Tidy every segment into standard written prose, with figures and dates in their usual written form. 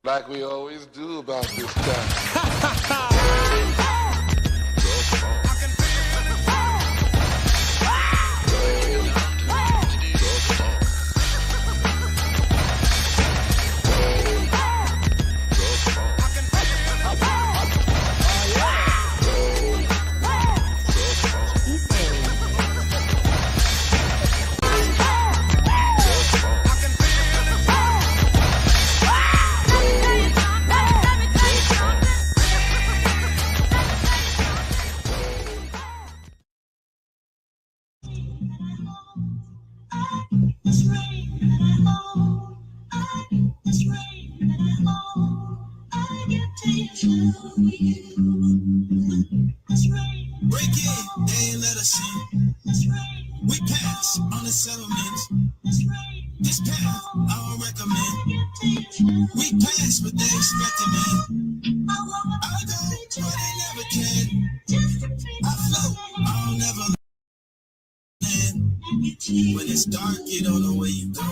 like we always do about this time. Break it, they ain't let us in. We pass on the settlements. This path I don't recommend. We pass, but they expecting me. I go where they never can. I float, I don't never land. When it's dark, you don't know where you go.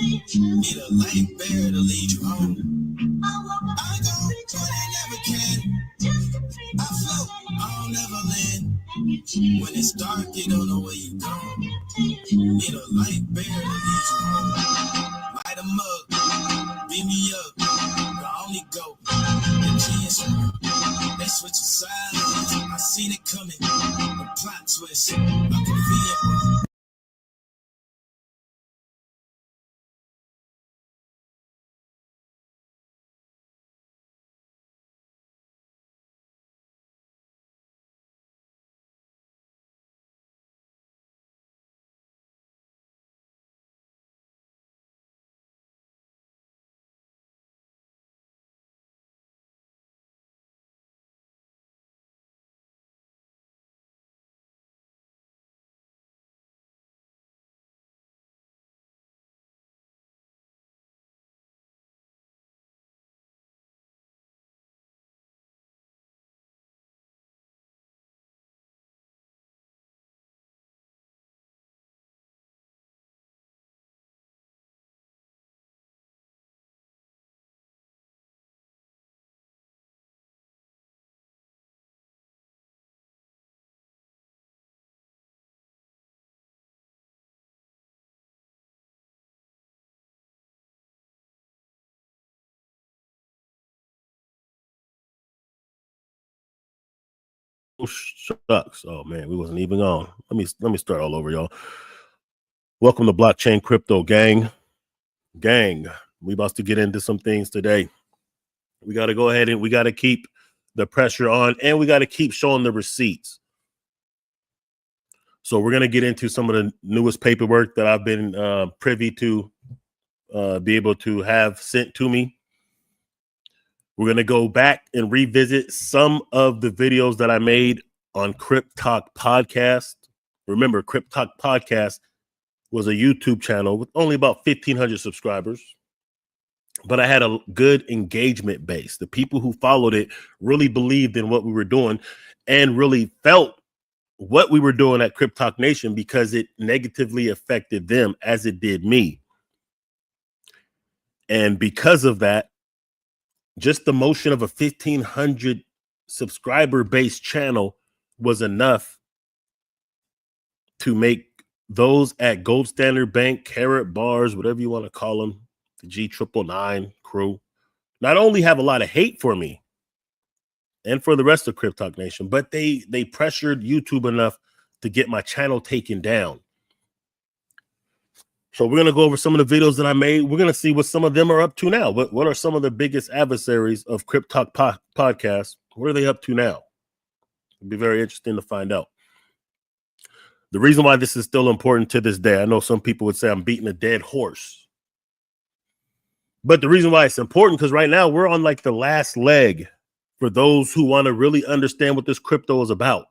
Need a light bear to lead you home. I go where they never can. I float, I don't never land. When it's dark, you don't know where you go. Need a light bear to lead you home. Light 'em up, beat me up. I only go. The kids, they switch sides. I seen it coming. The plot twist. I'm convenient. Shucks. Oh man, we wasn't even on. Let me start all over, y'all. Welcome to Blockchain Crypto Gang. We about to get into some things today. We got to go ahead and we got to keep the pressure on, and we got to keep showing the receipts. So we're gonna get into some of the newest paperwork that I've been privy to, be able to have sent to me. We're going to go back and revisit some of the videos that I made on CryptTalk podcast. Remember, CryptTalk podcast was a YouTube channel with only about 1,500 subscribers, but I had a good engagement base. The people who followed it really believed in what we were doing and really felt what we were doing at CryptTalk Nation because it negatively affected them as it did me. And because of that, just the motion of a 1,500 subscriber based channel was enough to make those at Gold Standard Bank, Carrot Bars, whatever you want to call them, the G999 crew, not only have a lot of hate for me and for the rest of CryptTalk Nation, but they pressured YouTube enough to get my channel taken down. So we're going to go over some of the videos that I made. We're going to see what some of them are up to now. What are some of the biggest adversaries of CryptTalk podcast? What are they up to now? It'd be very interesting to find out. The reason why this is still important to this day, I know some people would say I'm beating a dead horse. But the reason why it's important, because right now we're on like the last leg for those who want to really understand what this crypto is about.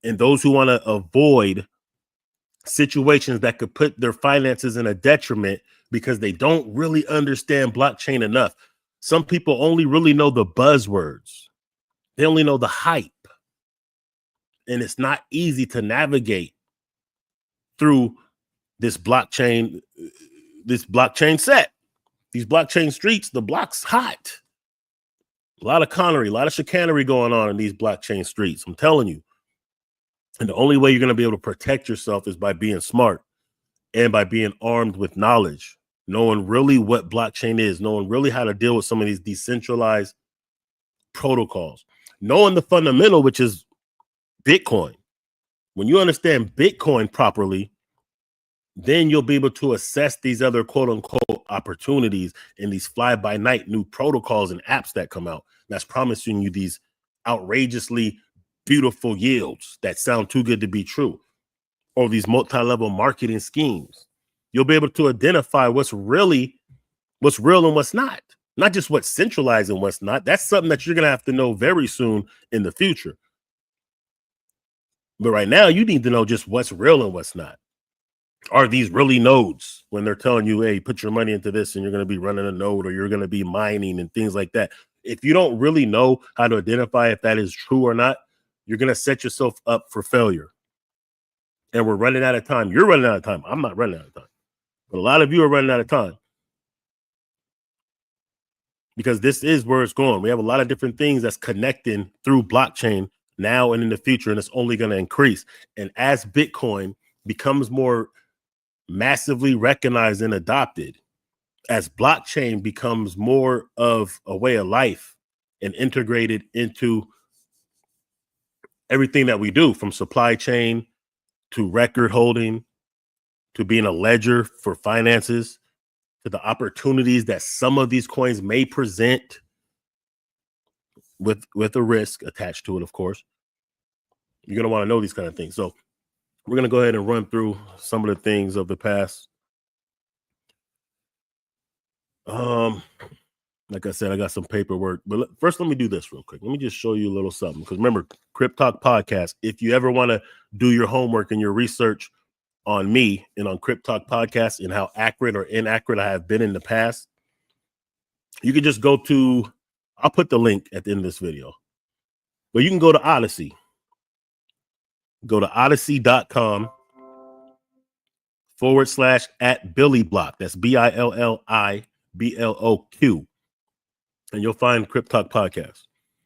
And those who want to avoid situations that could put their finances in a detriment because they don't really understand blockchain enough. Some people only really know the buzzwords. They only know the hype. And it's not easy to navigate through this blockchain set. These blockchain streets, the block's hot. A lot of connery, a lot of chicanery going on in these blockchain streets. I'm telling you. And the only way you're going to be able to protect yourself is by being smart and by being armed with knowledge, knowing really what blockchain is, knowing really how to deal with some of these decentralized protocols, knowing the fundamental, which is Bitcoin. When you understand Bitcoin properly, then you'll be able to assess these other quote unquote opportunities in these fly by night new protocols and apps that come out that's promising you these outrageously beautiful yields that sound too good to be true, or these multi-level marketing schemes. You'll be able to identify what's real and what's not just what's centralized and what's not. That's something that you're going to have to know very soon in the future. But right now, you need to know just what's real and what's not. Are these really nodes when they're telling you, hey, put your money into this and you're going to be running a node or you're going to be mining and things like that? If you don't really know how to identify if that is true or not, you're going to set yourself up for failure. And we're running out of time. You're running out of time. I'm not running out of time. But a lot of you are running out of time. Because this is where it's going. We have a lot of different things that's connecting through blockchain now and in the future, and it's only going to increase. And as Bitcoin becomes more massively recognized and adopted, as blockchain becomes more of a way of life and integrated into everything that we do, from supply chain to record holding to being a ledger for finances, to the opportunities that some of these coins may present with a risk attached to it, of course. You're going to want to know these kind of things. So we're going to go ahead and run through some of the things of the past. Like I said, I got some paperwork, but first let me do this real quick. Let me just show you a little something, because remember, CryptTalk podcast, if you ever want to do your homework and your research on me and on CryptTalk podcast and how accurate or inaccurate I have been in the past, you can just go to, I'll put the link at the end of this video, but you can go to Odysee. Go to odysee.com /@BillyBlock. That's BILLIBLOQ. And you'll find CryptTalk podcast.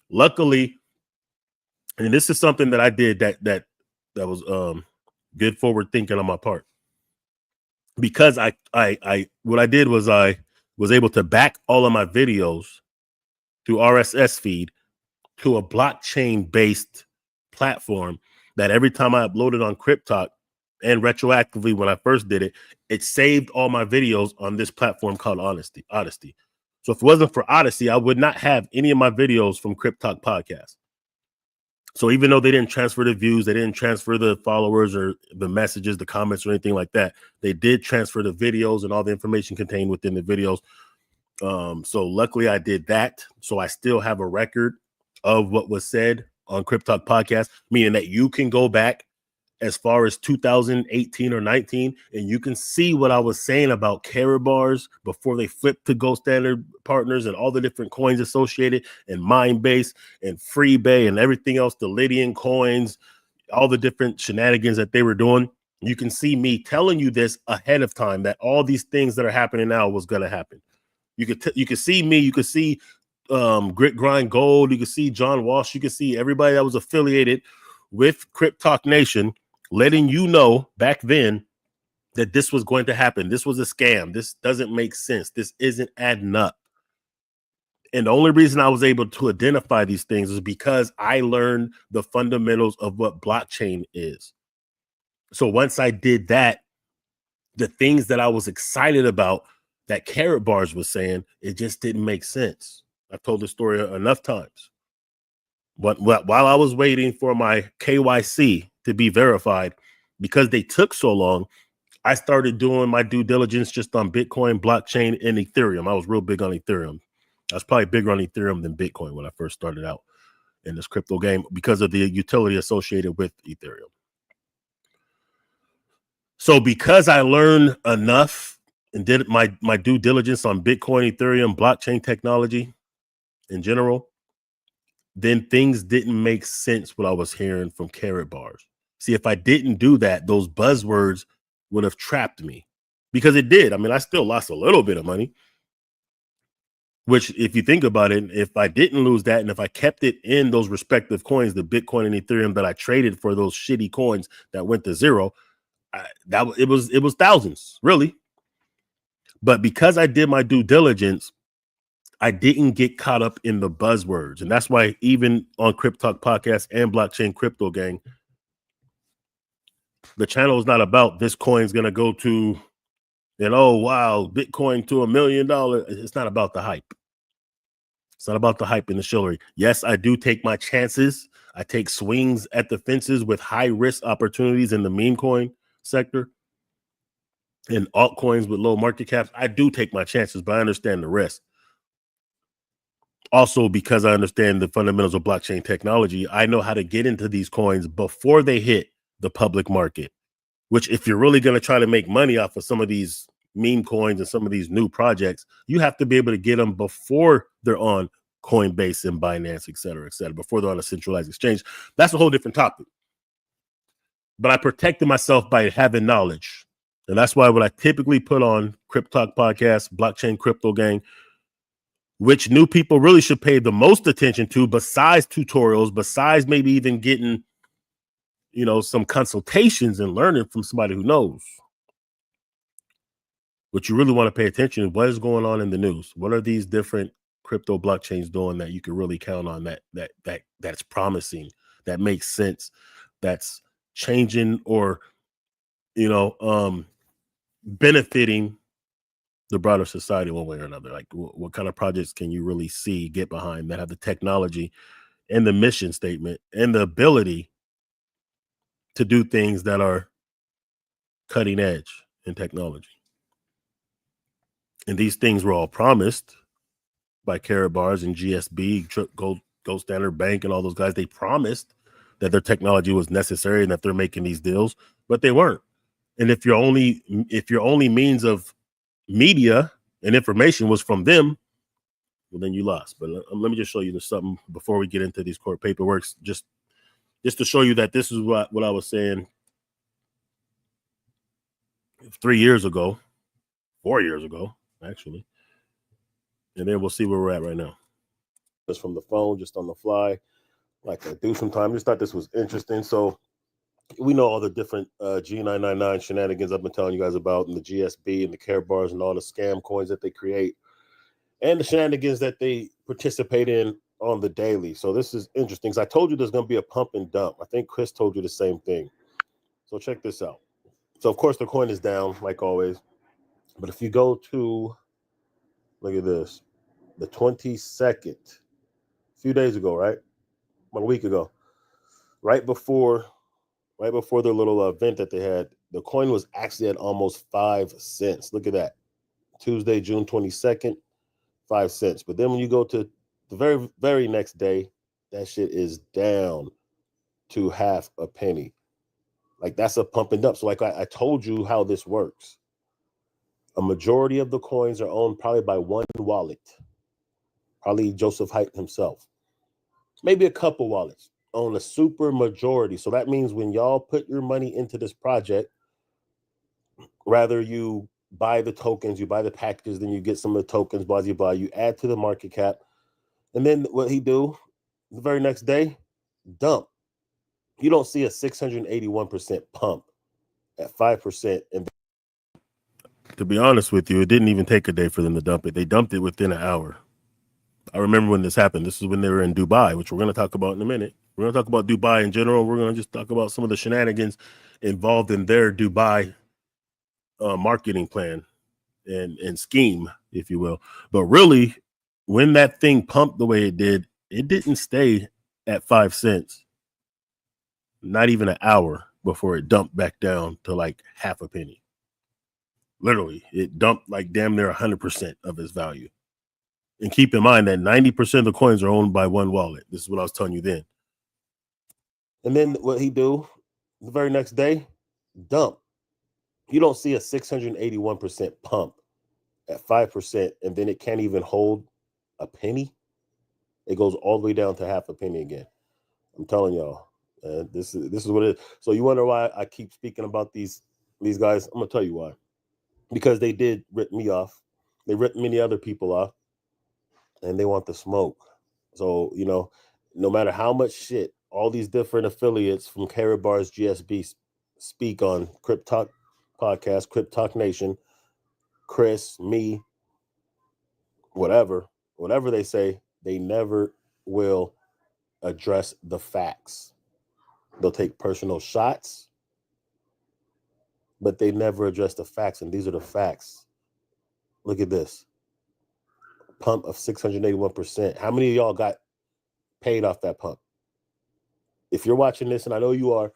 Luckily, and this is something that I did that was good forward thinking on my part, because I what I did was I was able to back all of my videos through RSS feed to a blockchain based platform that every time I uploaded on CryptTalk, and retroactively when I first did it, it saved all my videos on this platform called Odysee. So if it wasn't for Odysee, I would not have any of my videos from CryptTalk podcast. So even though they didn't transfer the views, they didn't transfer the followers or the messages, the comments or anything like that, they did transfer the videos and all the information contained within the videos. So luckily I did that. So I still have a record of what was said on CryptTalk podcast, meaning that you can go back as far as 2018 or 19, and you can see what I was saying about Karatbars before they flipped to Gold Standard Partners and all the different coins associated, and Mindbase and Freebay and everything else, the Lydian coins, all the different shenanigans that they were doing. You can see me telling you this ahead of time, that all these things that are happening now was going to happen. You could see me, you could see Grit Grind Gold, you could see John Walsh, you could see everybody that was affiliated with CryptTalk Nation, letting you know back then that this was going to happen. This was a scam. This doesn't make sense. This isn't adding up. And the only reason I was able to identify these things is because I learned the fundamentals of what blockchain is. So once I did that, the things that I was excited about that Karatbars was saying, it just didn't make sense. I've told this story enough times. But while I was waiting for my KYC to be verified, because they took so long, I started doing my due diligence just on Bitcoin, blockchain, and Ethereum. I was real big on Ethereum. I was probably bigger on Ethereum than Bitcoin when I first started out in this crypto game because of the utility associated with Ethereum. So because I learned enough and did my due diligence on Bitcoin, Ethereum, blockchain technology in general, then things didn't make sense what I was hearing from Karatbars. See, if I didn't do that, those buzzwords would have trapped me, because it did. I mean, I still lost a little bit of money, Which, if you think about it, if I didn't lose that, and if I kept it in those respective coins, the Bitcoin and Ethereum that I traded for those shitty coins that went to zero, it was thousands, really. But because I did my due diligence, I didn't get caught up in the buzzwords. And that's why even on CryptTalk podcast and Blockchain Crypto Gang, the channel is not about this coin's going to go to, and oh, wow, Bitcoin to $1 million. It's not about the hype. It's not about the hype and the chivalry. Yes, I do take my chances. I take swings at the fences with high risk opportunities in the meme coin sector and altcoins with low market caps. I do take my chances, but I understand the risk. Also, because I understand the fundamentals of blockchain technology, I know how to get into these coins before they hit the public market, which if you're really going to try to make money off of some of these meme coins and some of these new projects, you have to be able to get them before they're on Coinbase and Binance, et cetera, before they're on a centralized exchange. That's a whole different topic. But I protected myself by having knowledge. And that's why what I typically put on CryptTalk podcast, Blockchain Crypto Gang, which new people really should pay the most attention to, besides tutorials, besides maybe even getting, some consultations and learning from somebody who knows. What you really want to pay attention to, what is going on in the news? What are these different crypto blockchains doing that you can really count on, that's promising, that makes sense, that's changing or benefiting the broader society one way or another? Like what kind of projects can you really see, get behind, that have the technology and the mission statement and the ability to do things that are cutting edge in technology? And these things were all promised by Karatbars and GSB, Gold Standard Bank, and all those guys. They promised that their technology was necessary and that they're making these deals, but they weren't. And if your only means of media and information was from them, well, then you lost. But let me just show you something before we get into these court paperworks, just to show you that this is what I was saying 3 years ago, 4 years ago, actually. And then we'll see where we're at right now. Just from the phone, just on the fly, like I do sometimes. Just thought this was interesting. So we know all the different G999 shenanigans I've been telling you guys about, and the GSB and the Karatbars and all the scam coins that they create, and the shenanigans that they participate in on the daily. So this is interesting, because I told you there's going to be a pump and dump. I think Chris told you the same thing. So check this out. So, of course, the coin is down, like always. But if you go to, look at this, the 22nd, a few days ago, right? About a week ago, right before their little event that they had, the coin was actually at almost 5 cents. Look at that. Tuesday, June 22nd, 5 cents. But then when you go to the very, very next day, that shit is down to half a penny. Like, that's a pump and dump. So like I told you how this works. A majority of the coins are owned probably by one wallet, probably Joseph Haidt himself. Maybe a couple wallets own a super majority. So that means when y'all put your money into this project, rather you buy the tokens, you buy the packages, then you get some of the tokens, you add to the market cap. And then what he do the very next day, dump. You don't see a 681% pump at 5%. And to be honest with you, it didn't even take a day for them to dump it. They dumped it within an hour. I remember when this happened. This is when they were in Dubai, which we're going to talk about in a minute. We're going to talk about Dubai in general. We're going to just talk about some of the shenanigans involved in their Dubai marketing plan and scheme, if you will. But really, when that thing pumped the way it did, it didn't stay at 5 cents. Not even an hour before it dumped back down to like half a penny. Literally, it dumped like damn near 100% of its value. And keep in mind that 90% of the coins are owned by one wallet. This is what I was telling you then. And then what he do the very next day, dump. You don't see a 681% pump at 5%, and then it can't even hold a penny. It goes all the way down to half a penny again. I'm telling y'all, this is what it is. So you wonder why I keep speaking about these guys? I'm gonna tell you why. Because they did rip me off. They ripped many other people off. and they want the smoke. So, you know, no matter how much shit all these different affiliates from Karatbars GSB speak on CryptTalk podcast, CryptTalk Nation, Chris, me, whatever they say, they never will address the facts. They'll take personal shots, but they never address the facts. And these are the facts. Look at this pump of 681%. How many of y'all got paid off that pump? If you're watching this, and I know you are,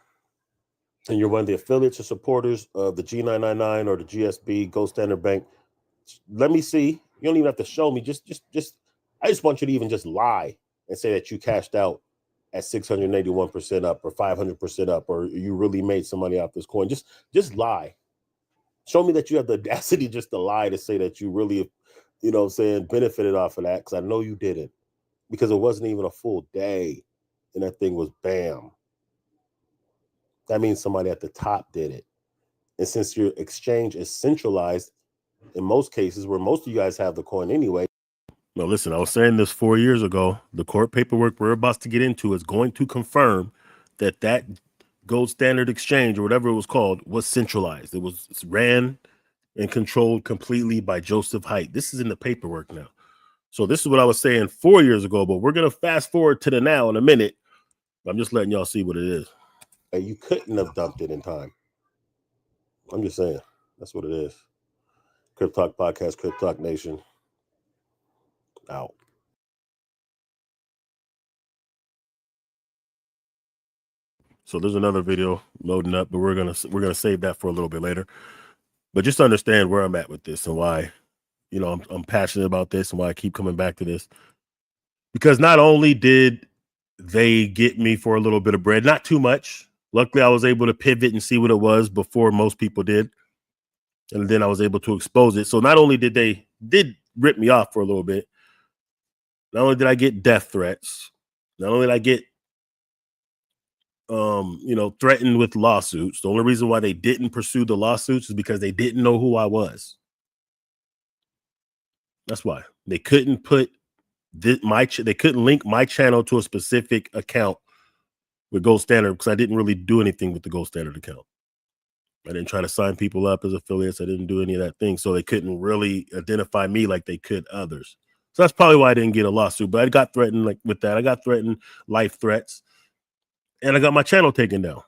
and you're one of the affiliates or supporters of the G999 or the GSB, Gold Standard Bank, let me see. You don't even have to show me. I just want you to even just lie and say that you cashed out at 681% up or 500% up, or you really made some money off this coin. Just lie. Show me that you have the audacity just to lie to say that you really, you know what I'm saying, benefited off of that, because I know you didn't, because it wasn't even a full day and that thing was bam. That means somebody at the top did it. And since your exchange is centralized in most cases, where most of you guys have the coin anyway. Now, listen, I was saying this 4 years ago. The court paperwork we're about to get into is going to confirm that Gold Standard Exchange, or whatever it was called, was centralized. It was ran and controlled completely by Joseph Haidt. This is in the paperwork now. So this is what I was saying 4 years ago, but we're going to fast forward to the now in a minute. I'm just letting y'all see what it is. You couldn't have dumped it in time. I'm just saying. That's what it is. CryptTalk Podcast, CryptTalk Nation. Out. So there's another video loading up, but we're gonna save that for a little bit later. But just to understand where I'm at with this and why, you know, I'm passionate about this and why I keep coming back to this. Because not only did they get me for a little bit of bread, not too much. Luckily, I was able to pivot and see what it was before most people did. And then I was able to expose it. So not only did they rip me off for a little bit, not only did I get death threats, not only did I get threatened with lawsuits. The only reason why they didn't pursue the lawsuits is because they didn't know who I was. That's why they couldn't put they couldn't link my channel to a specific account with Gold Standard, because I didn't really do anything with the Gold Standard account. I didn't try to sign people up as affiliates. I didn't do any of that thing. So they couldn't really identify me like they could others. So that's probably why I didn't get a lawsuit. But I got threatened with that. I got threatened life threats. And I got my channel taken down.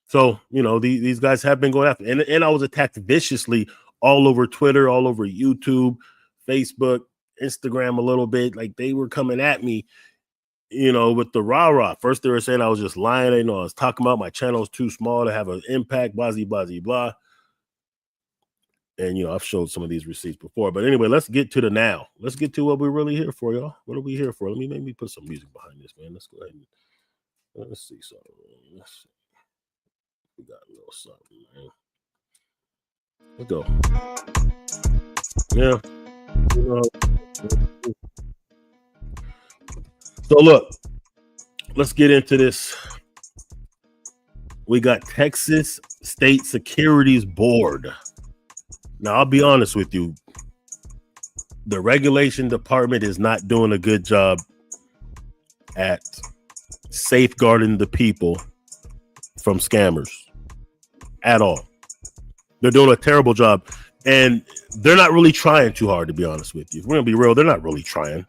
So, you know, these guys have been going after. And I was attacked viciously all over Twitter, all over YouTube, Facebook, Instagram a little bit. Like, they were coming at me, you know, with the rah-rah. First, they were saying I was just lying. You know, I was talking about my channel is too small to have an impact, blah, blah, blah. And, you know, I've showed some of these receipts before. But anyway, let's get to the now. Let's get to what we're really here for, y'all. What are we here for? Let me put some music behind this, man. Let's go ahead and let's see something. Let's see. We got a little something, man. Let's go. Yeah. So look, let's get into this. We got Texas State Securities Board. Now, I'll be honest with you. The regulation department is not doing a good job at safeguarding the people from scammers at all. They're doing a terrible job, and they're not really trying too hard, to be honest with you. If we're gonna be real, they're not really trying.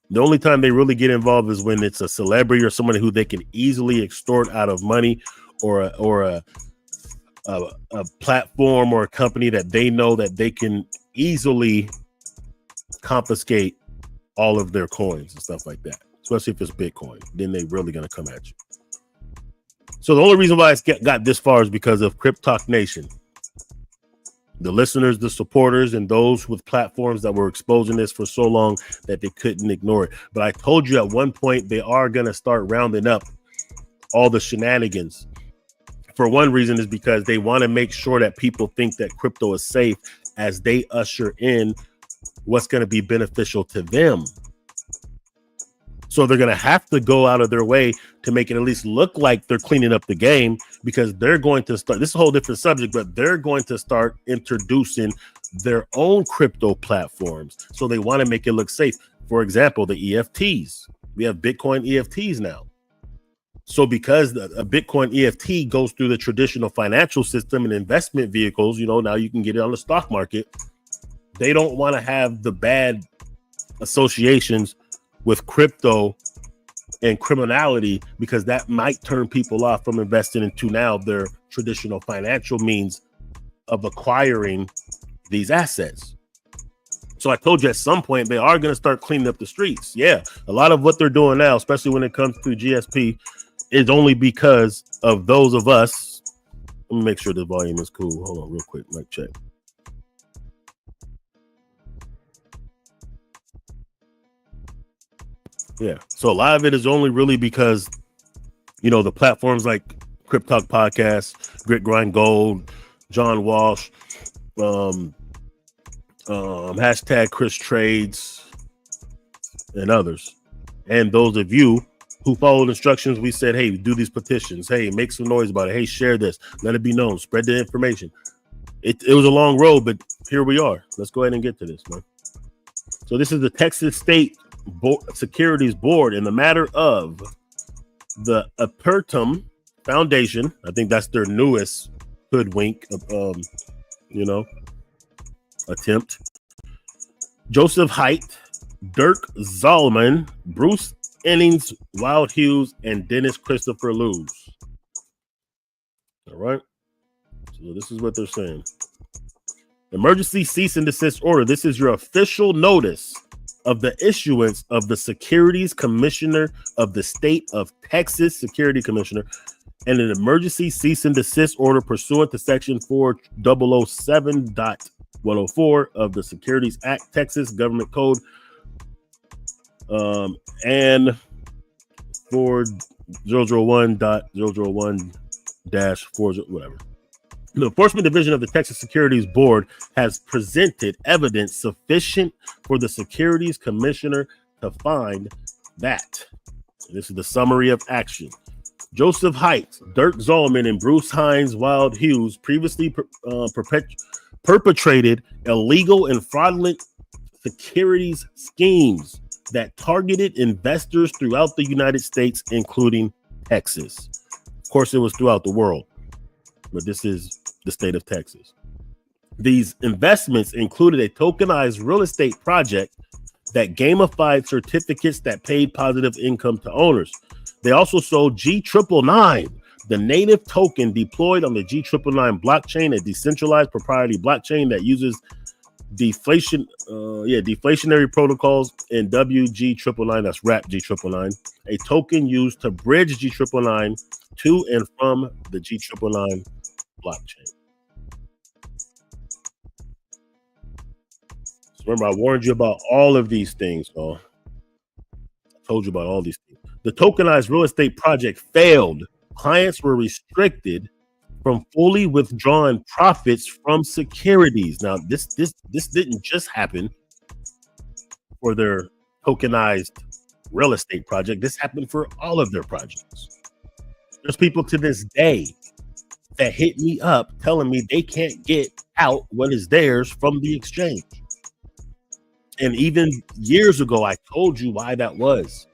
The only time they really get involved is when it's a celebrity or someone who they can easily extort out of money, or a platform or a company that they know that they can easily confiscate all of their coins and stuff like that, especially if it's Bitcoin. Then they really gonna come at you. So the only reason why it's got this far is because of CryptTalk Nation. The listeners, the supporters, and those with platforms that were exposing this for so long that they couldn't ignore it. But I told you at one point they are going to start rounding up all the shenanigans. For one reason is because they want to make sure that people think that crypto is safe as they usher in what's going to be beneficial to them. So they're going to have to go out of their way to make it at least look like they're cleaning up the game, because they're going to start, this is a whole different subject, but they're going to start introducing their own crypto platforms. So they want to make it look safe. For example, the EFTs. We have Bitcoin EFTs now. So because a Bitcoin EFT goes through the traditional financial system and investment vehicles, now you can get it on the stock market. They don't want to have the bad associations with crypto and criminality, because that might turn people off from investing into now their traditional financial means of acquiring these assets. So I told you at some point they are going to start cleaning up the streets. Yeah, a lot of what they're doing now, especially when it comes to GSP, is only because of those of us. Let me make sure the volume is cool. Hold on real quick. Mic check. Yeah. So a lot of it is only really because, the platforms like CryptTalk Podcast, Grit Grind Gold, John Walsh, hashtag Chris Trades, and others. And those of you who followed instructions, we said, hey, do these petitions. Hey, make some noise about it. Hey, share this. Let it be known. Spread the information. It was a long road, but here we are. Let's go ahead and get to this, man. So this is the Texas State Securities Board in the matter of the Upto Foundation. I think that's their newest hoodwink, attempt. Joseph Haidt, Dirk Zalman, Bruce Innings, Wild Hughes, and Dennis Christopher Lewis. All right. So this is what they're saying. Emergency cease and desist order. This is your official notice of the issuance of the Securities Commissioner of the State of Texas, Security Commissioner, and an emergency cease and desist order pursuant to Section 4007.104 of the Securities Act, Texas Government Code, and 4001.001-4, whatever. The Enforcement Division of the Texas Securities Board has presented evidence sufficient for the Securities Commissioner to find that. This is the summary of action. Joseph Haidt, Dirk Zalman, and Bruce Hines Wild Hughes previously perpetrated illegal and fraudulent securities schemes that targeted investors throughout the United States, including Texas. Of course, it was throughout the world, but this is the state of Texas. These investments included a tokenized real estate project that gamified certificates that paid positive income to owners. They also sold G999, the native token deployed on the G999 blockchain, a decentralized proprietary blockchain that uses deflationary protocols, and WG999, that's wrap G999, a token used to bridge G999 to and from the G999 blockchain. So remember, I warned you about all of these things, I told you about all these things. The tokenized real estate project failed. Clients were restricted from fully withdrawing profits from securities. Now, this didn't just happen for their tokenized real estate project. This happened for all of their projects. There's people to this day that hit me up telling me they can't get out what is theirs from the exchange. And even years ago, I told you why that was.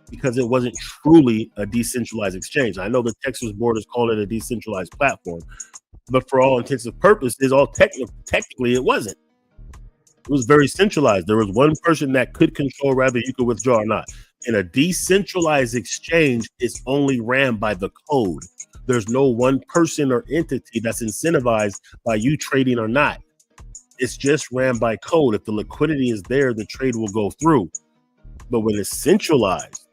Because it wasn't truly a decentralized exchange. I know the Texas board is calling it a decentralized platform, but for all intents and purposes, technically it wasn't. It was very centralized. There was one person that could control whether you could withdraw or not. In a decentralized exchange, it's only ran by the code. There's no one person or entity that's incentivized by you trading or not. It's just ran by code. If the liquidity is there, the trade will go through. But when it's centralized,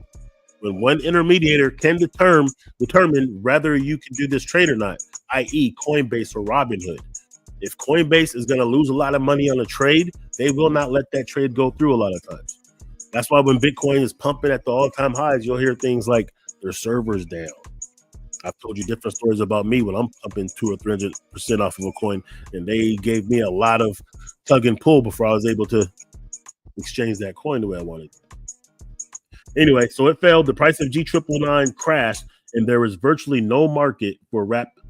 when one intermediator can determine whether you can do this trade or not, i.e. Coinbase or Robinhood. If Coinbase is going to lose a lot of money on a trade, they will not let that trade go through a lot of times. That's why when Bitcoin is pumping at the all-time highs, you'll hear things like their servers down. I've told you different stories about me when I'm pumping 200 or 300% off of a coin, and they gave me a lot of tug and pull before I was able to exchange that coin the way I wanted. Anyway, so it failed. The price of G999 crashed, and there was virtually no market for wrapped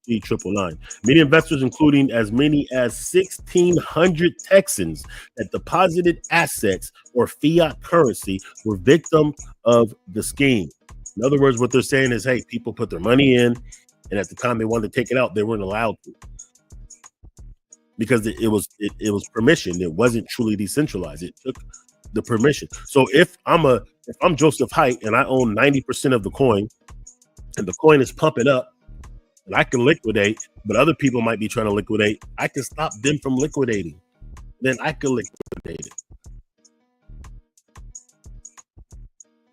G999. Many investors, including as many as 1,600 Texans that deposited assets or fiat currency, were victim of the scheme. In other words, what they're saying is, hey, people put their money in, and at the time they wanted to take it out, they weren't allowed to, because it was permission. It wasn't truly decentralized. It took the permission. So if I'm Joseph Haidt and I own 90% of the coin, and the coin is pumping up, and I can liquidate, but other people might be trying to liquidate, I can stop them from liquidating. Then I can liquidate it.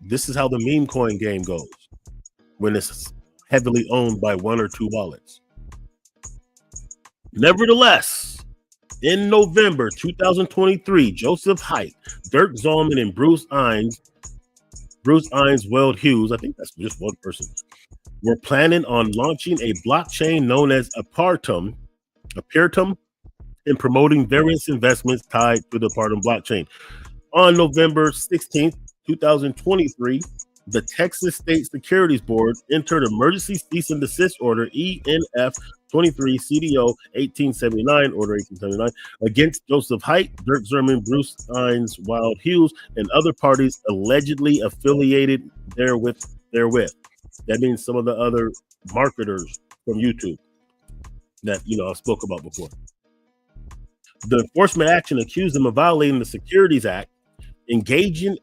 This is how the meme coin game goes when it's heavily owned by one or two wallets. Nevertheless, in November 2023, Joseph Haidt, Dirk Zalman, and Bruce Ines Weld Hughes, I think that's just one person, were planning on launching a blockchain known as Upto, and promoting various investments tied to the Upto blockchain. On November 16th, 2023, the Texas State Securities Board entered emergency cease and desist order ENF 23 CDO 1879 order 1879 against Joseph Haidt, Dirk Zalman, Bruce Ines Weld Hughes, and other parties allegedly affiliated therewith. That means some of the other marketers from YouTube that I spoke about before. The enforcement action accused them of violating the Securities Act, engaging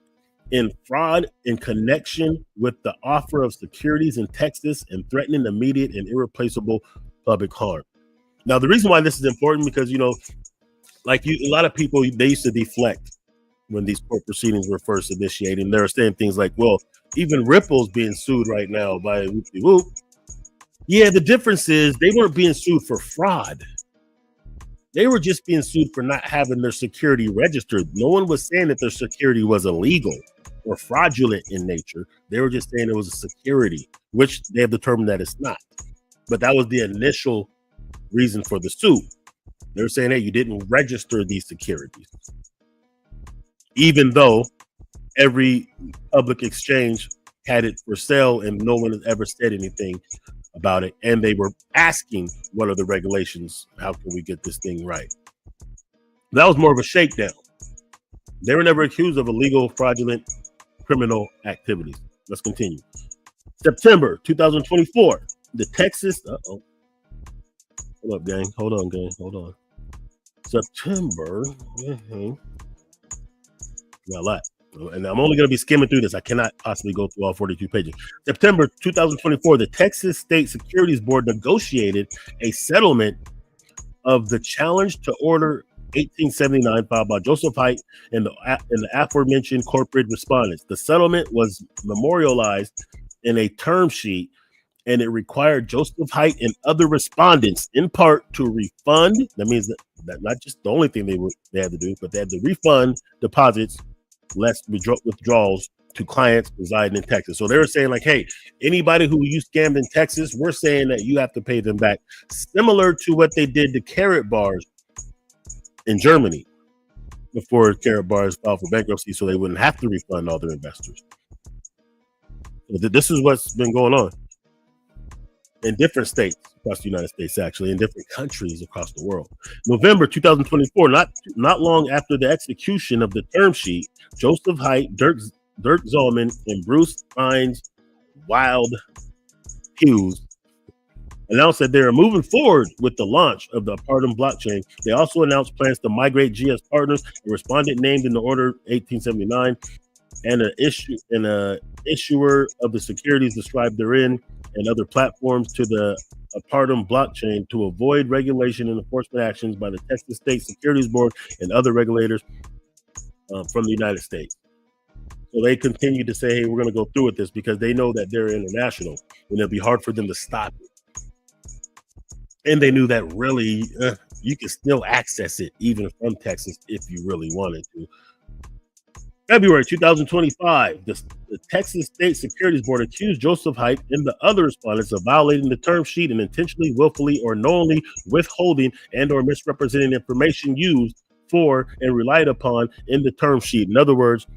in fraud in connection with the offer of securities in Texas, and threatening immediate and irreplaceable public harm. Now, the reason why this is important, because a lot of people, they used to deflect when these court proceedings were first initiated. And they were saying things like, well, even Ripple's being sued right now by whoop-de-whoop. Yeah, the difference is they weren't being sued for fraud. They were just being sued for not having their security registered. No one was saying that their security was illegal or fraudulent in nature. They were just saying it was a security, which they have determined that it's not. But that was the initial reason for the suit. They were saying, hey, you didn't register these securities. Even though every public exchange had it for sale and no one has ever said anything about it. And they were asking, what are the regulations? How can we get this thing right? That was more of a shakedown. They were never accused of illegal, fraudulent, criminal activities. Let's continue. September 2024, the Texas, hold up, gang. Hold on, gang. Hold on. September, got a lot. And I'm only going to be skimming through this. I cannot possibly go through all 42 pages. September 2024, the Texas State Securities Board negotiated a settlement of the challenge to order 1879 filed by Joseph Haidt and the aforementioned corporate respondents. The settlement was memorialized in a term sheet, and it required Joseph Haidt and other respondents in part to refund. That means that not just the only thing they had to do, but they had to refund deposits, less withdrawals to clients residing in Texas. So they were saying, like, hey, anybody who you scammed in Texas, we're saying that you have to pay them back, similar to what they did to Carrot Bars in Germany before Carrot Bars filed for bankruptcy, so they wouldn't have to refund all their investors. So this is what's been going on in different states across the United States, actually, in different countries across the world. November 2024, not long after the execution of the term sheet, Joseph Haidt, Dirk Zalman, and Bruce Ines Weld Hughes announced that they are moving forward with the launch of the Upto blockchain. They also announced plans to migrate GS partners, a respondent named in the order 1879, and an issuer of the securities described therein, and other platforms to the Upto blockchain to avoid regulation and enforcement actions by the Texas State Securities Board and other regulators from the United States. So they continue to say, hey, we're going to go through with this because they know that they're international and it'll be hard for them to stop it. And they knew that really you can still access it even from Texas if you really wanted to. February 2025, the Texas State Securities Board accused Joseph Haidt and the other respondents of violating the term sheet and intentionally, willfully, or knowingly withholding and or misrepresenting information used for and relied upon in the term sheet. In other words,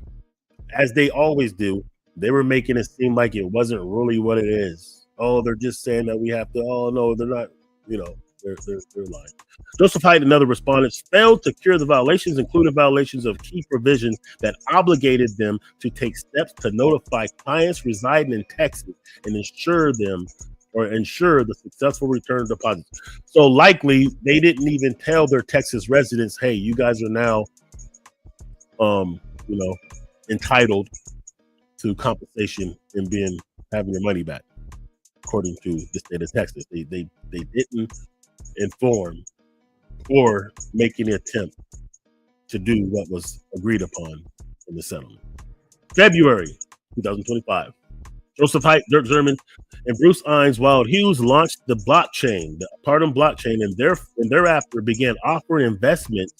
as they always do, they were making it seem like it wasn't really what it is. Oh, they're just saying that we have to. Oh no, they're not. You know, they're lying. Joseph Haidt and other respondents failed to cure the violations, including violations of key provisions that obligated them to take steps to notify clients residing in Texas and ensure the successful return of deposits. So likely they didn't even tell their Texas residents, hey, you guys are now entitled to compensation and having your money back, according to the state of Texas. They didn't inform or make any attempt to do what was agreed upon in the settlement. February 2025. Joseph Haidt, Dirk Zerman, and Bruce Ines Wild Hughes launched the blockchain, the Pardon blockchain, and thereafter began offering investments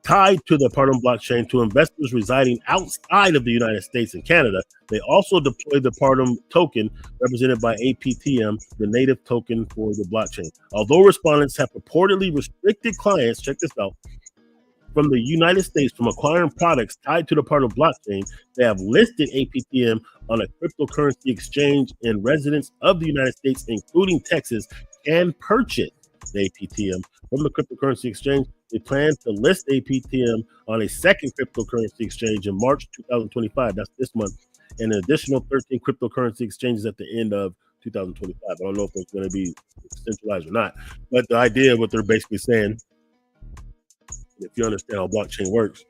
tied to the Pardon blockchain to investors residing outside of the United States and Canada. They also deployed the Pardon token, represented by APTM, the native token for the blockchain. Although respondents have purportedly restricted clients, check this out, from the United States from acquiring products tied to the Pardon blockchain, they have listed APTM on a cryptocurrency exchange, and residents of the United States, including Texas, can purchase the APTM from the cryptocurrency exchange. They plan to list APTM on a second cryptocurrency exchange in March 2025. That's this month, and an additional 13 cryptocurrency exchanges at the end of 2025. I don't know if it's going to be centralized or not, but the idea of what they're basically saying, if you understand how blockchain works,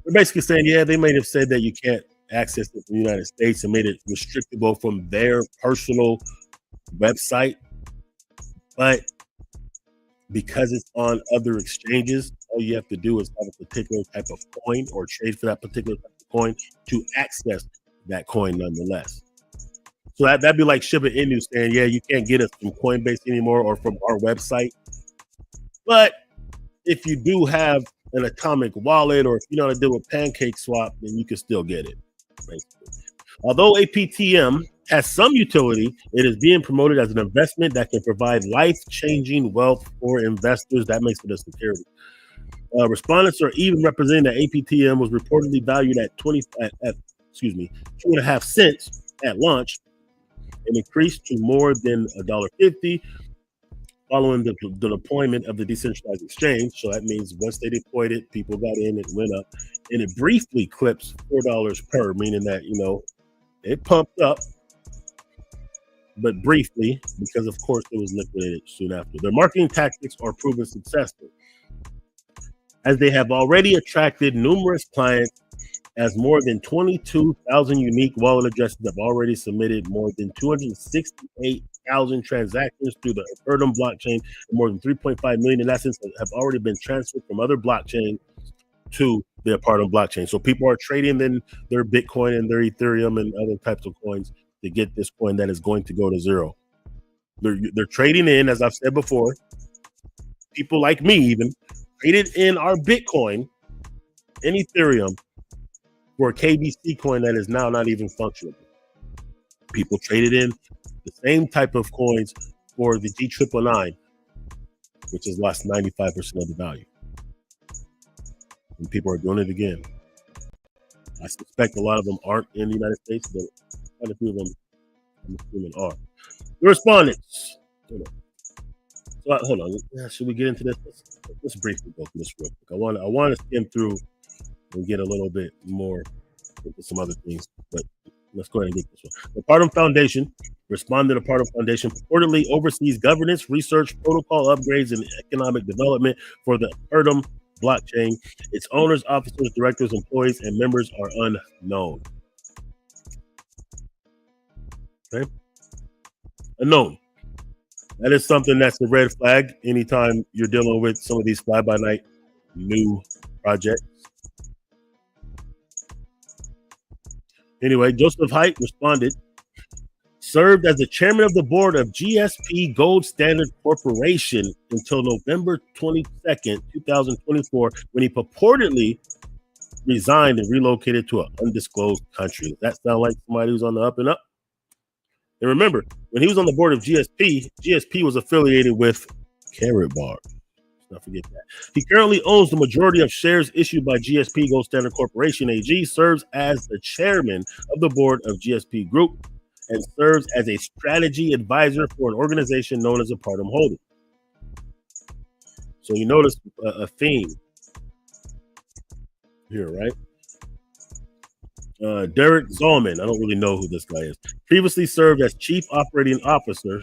they're basically saying, yeah, they may have said that you can't access it from the United States and made it restrictable from their personal website, but because it's on other exchanges, all you have to do is have a particular type of coin or trade for that particular type of coin to access that coin nonetheless. So that'd be like Shiba Inu saying, yeah, you can't get it from Coinbase anymore or from our website. But if you do have an atomic wallet, or if you know how to deal with Pancake Swap, then you can still get it. Basically. Although APTM has some utility, it is being promoted as an investment that can provide life-changing wealth for investors. That makes it a security. Respondents are even representing that APTM was reportedly valued at 2.5 cents at launch and increased to more than $1.50 following the deployment of the decentralized exchange. So that means once they deployed it, people got in, it went up, and it briefly clips $4 per, meaning that, it pumped up, but briefly, because of course it was liquidated soon after. Their marketing tactics are proven successful, as they have already attracted numerous clients, as more than 22,000 unique wallet addresses have already submitted more than 268,000 transactions through the Ethereum blockchain, and more than 3.5 million in assets have already been transferred from other blockchains to the Ethereum blockchain. So people are trading in their Bitcoin and their Ethereum and other types of coins to get this coin that is going to go to zero. They're trading in, as I've said before, people like me even traded in our Bitcoin and Ethereum for a KBC coin that is now not even functional. People traded in the same type of coins for the G999, which has lost 95% of the value. And people are doing it again. I suspect a lot of them aren't in the United States, but quite a few of them, I'm assuming, are. The respondents. Hold on. Should we get into this? Let's briefly go through this real quick. I want to skim through and get a little bit more into some other things, but let's go ahead and get this one. The Pardon Foundation responded. The Pardon Foundation purportedly oversees governance, research, protocol upgrades, and economic development for the Pardon blockchain. Its owners, officers, directors, employees, and members are unknown. Okay? Unknown. That is something that's a red flag anytime you're dealing with some of these fly-by-night new projects. Anyway, Joseph Haidt responded, served as the chairman of the board of GSP Gold Standard Corporation until November 22nd, 2024, when he purportedly resigned and relocated to an undisclosed country. Does that sound like somebody who's on the up and up? And remember, when he was on the board of GSP was affiliated with Carrot Bar. Don't forget that. He currently owns the majority of shares issued by GSP Gold Standard Corporation AG, serves as the chairman of the board of GSP Group, and serves as a strategy advisor for an organization known as Apartum Holding. So you notice a theme here, right? Derek Zalman, I don't really know who this guy is, previously served as Chief Operating Officer,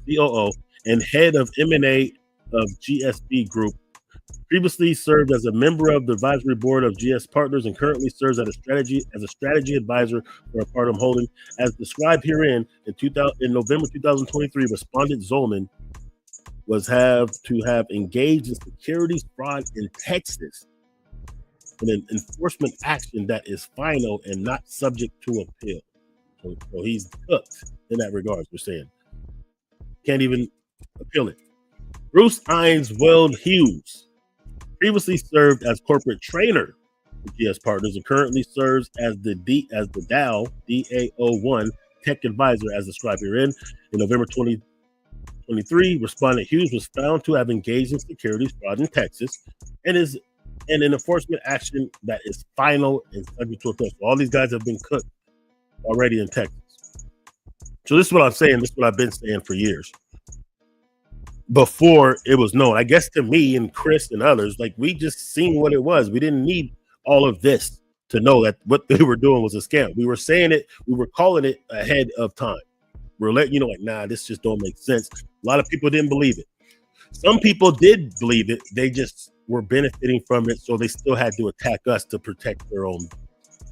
COO, and Head of M&A of GSP Group. Previously served as a member of the advisory board of GS Partners and currently serves as a strategy advisor for Apartum Holding. As described herein, in November 2023, respondent Zolman was have engaged in securities fraud in Texas in an enforcement action that is final and not subject to appeal. So he's cooked in that regard, we're saying. Can't even appeal it. Bruce Ines Weld Hughes previously served as corporate trainer for GS Partners and currently serves as the DAO1 tech advisor as described herein. In November 2023, respondent Hughes was found to have engaged in securities fraud in Texas and is in an enforcement action that is final and subject to appeal. So all these guys have been cooked already in Texas. So this is what I'm saying. This is what I've been saying for years. Before it was known, I guess, to me and Chris and others, like, we just seen what it was. We didn't need all of this to know that what they were doing was a scam. We were saying it, we were calling it ahead of time. We were letting you know, like, nah, this just don't make sense. A lot of people didn't believe it. Some people did believe it. They just were benefiting from it, so they still had to attack us to protect their own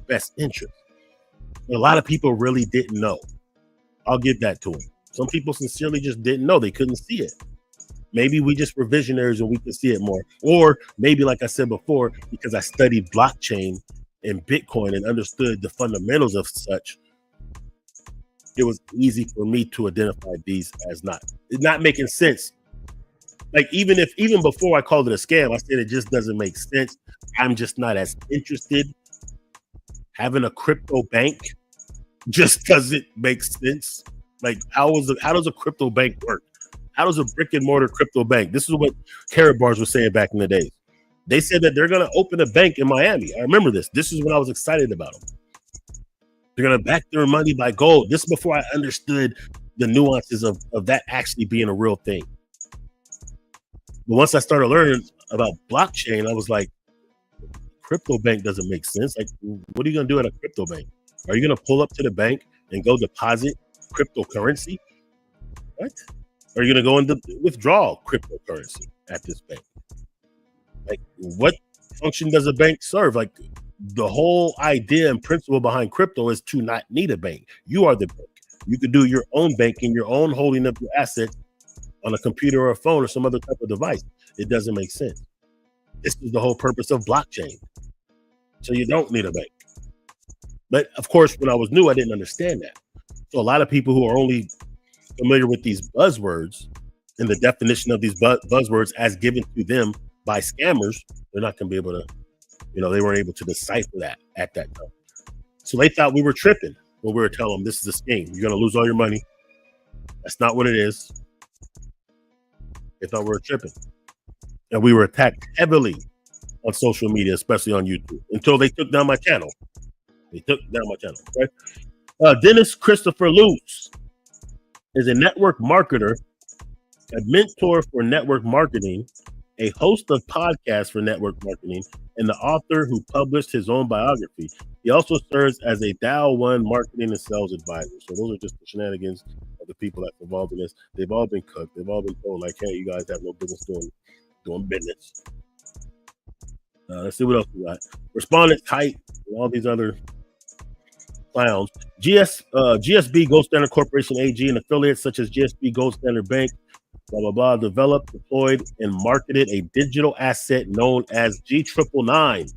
best interest. But a lot of people really didn't know. I'll give that to them. Some people sincerely just didn't know. They couldn't see it. Maybe we just were visionaries and we could see it more. Or maybe, like I said before, because I studied blockchain and Bitcoin and understood the fundamentals of such, it was easy for me to identify these as not making sense. Like, even before I called it a scam, I said it just doesn't make sense. I'm just not as interested. Having a crypto bank just doesn't make sense. Like, how does a crypto bank work? How does a brick and mortar crypto bank? This is what Carrot Bars was saying back in the days. They said that they're going to open a bank in Miami. I remember this. This is when I was excited about them. They're going to back their money by gold. This is before I understood the nuances of that actually being a real thing. But once I started learning about blockchain, I was like, crypto bank doesn't make sense. Like, what are you going to do at a crypto bank? Are you going to pull up to the bank and go deposit cryptocurrency? What? Are you going to go and withdraw cryptocurrency at this bank? Like, what function does a bank serve? Like, the whole idea and principle behind crypto is to not need a bank. You are the bank. You could do your own banking, your own holding of your assets on a computer or a phone or some other type of device. It doesn't make sense. This is the whole purpose of blockchain. So you don't need a bank. But of course, when I was new, I didn't understand that. So a lot of people who are only familiar with these buzzwords and the definition of these buzzwords as given to them by scammers, they're not going to be able to, they weren't able to decipher that at that time. So they thought we were tripping when we were telling them this is a scheme. You're going to lose all your money. That's not what it is. They thought we were tripping. And we were attacked heavily on social media, especially on YouTube, until they took down my channel. Right? Dennis Christopher Lutz is a network marketer, a mentor for network marketing, a host of podcasts for network marketing, and the author who published his own biography. He also serves as a DAO1 marketing and sales advisor. So those are just the shenanigans of the people that's involved in this. They've all been cooked. They've all been told, like, hey, you guys have no business doing business. Let's see what else we got. Respondent Kite and all these other clowns. GSB Gold Standard Corporation AG and affiliates such as GSB Gold Standard Bank, blah, blah, blah, developed, deployed, and marketed a digital asset known as G999.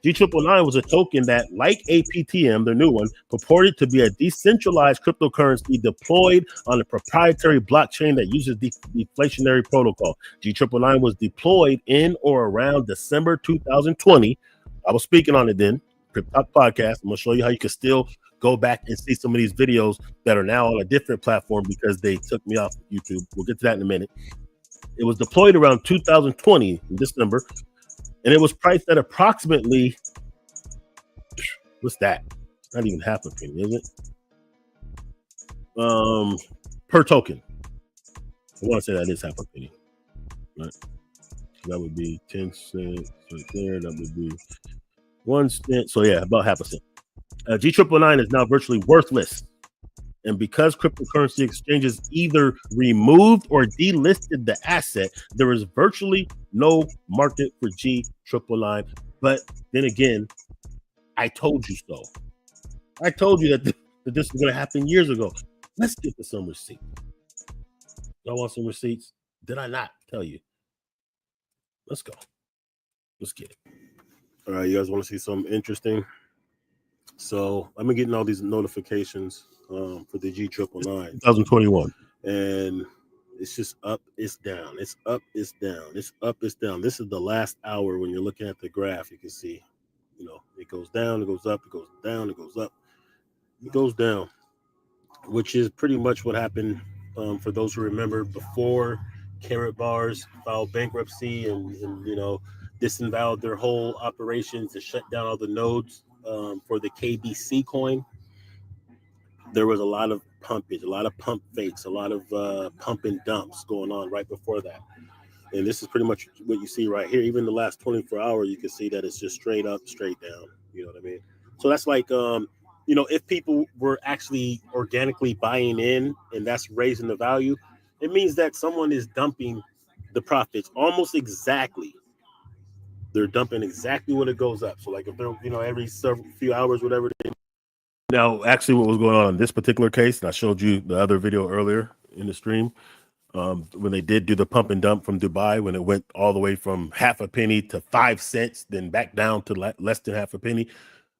G999 was a token that, like APTM, the new one, purported to be a decentralized cryptocurrency deployed on a proprietary blockchain that uses deflationary protocol. G999 was deployed in or around December 2020. I was speaking on it then, CryptTalk podcast. I'm going to show you how you can still go back and see some of these videos that are now on a different platform because they took me off of YouTube. We'll get to that in a minute. It was deployed around 2020 in December, and it was priced at approximately, what's that? Not even half a penny, is it? Per token. I want to say that is half a penny. Right? So that would be 10 cents right there. That would be 1 cent. So yeah, about half a cent. G999 is now virtually worthless. And because cryptocurrency exchanges either removed or delisted the asset, there is virtually no market for G999. But then again, I told you so. I told you that this was going to happen years ago. Let's get to some receipts. Y'all want some receipts? Did I not tell you? Let's go. Let's get it. All right, you guys want to see something interesting? So I'm getting all these notifications for the G999 2021, and it's just up, it's down, it's up, it's down, it's up, it's down. This is the last hour. When you're looking at the graph, you can see, it goes down, it goes up, it goes down, it goes up, it goes down, which is pretty much what happened for those who remember before Karatbars filed bankruptcy and disavowed their whole operations and shut down all the nodes for the KBC coin. There was a lot of pumpage, a lot of pump fakes, a lot of pump and dumps going on right before that. And this is pretty much what you see right here. Even the last 24 hours, you can see that it's just straight up, straight down. You know what I mean? So that's like, if people were actually organically buying in and that's raising the value, it means that someone is dumping the profits almost exactly. They're dumping exactly when it goes up. So like if they're, every few hours, whatever. Now, actually, what was going on in this particular case, and I showed you the other video earlier in the stream, when they did do the pump and dump from Dubai, when it went all the way from half a penny to 5 cents, then back down to less than half a penny,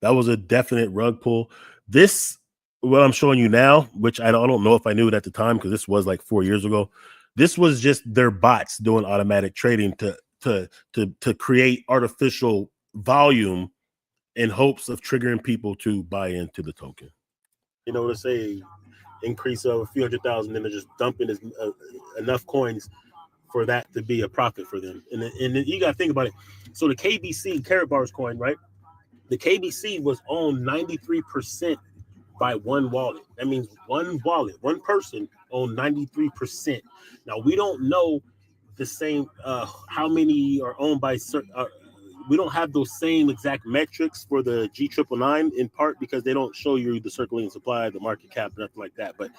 that was a definite rug pull. This, what I'm showing you now, which I don't know if I knew it at the time because this was like 4 years ago, this was just their bots doing automatic trading to create artificial volume in hopes of triggering people to buy into the token. To say increase of a few 100,000, and they're just dumping enough coins for that to be a profit for them. And you got to think about it. So the KBC Karatbars coin, right? The KBC was owned 93% by one wallet. That means one wallet, one person owned 93%. Now, we don't know the same how many are owned by certain. We don't have those same exact metrics for the G999 in part because they don't show you the circulating supply, the market cap, nothing like that. But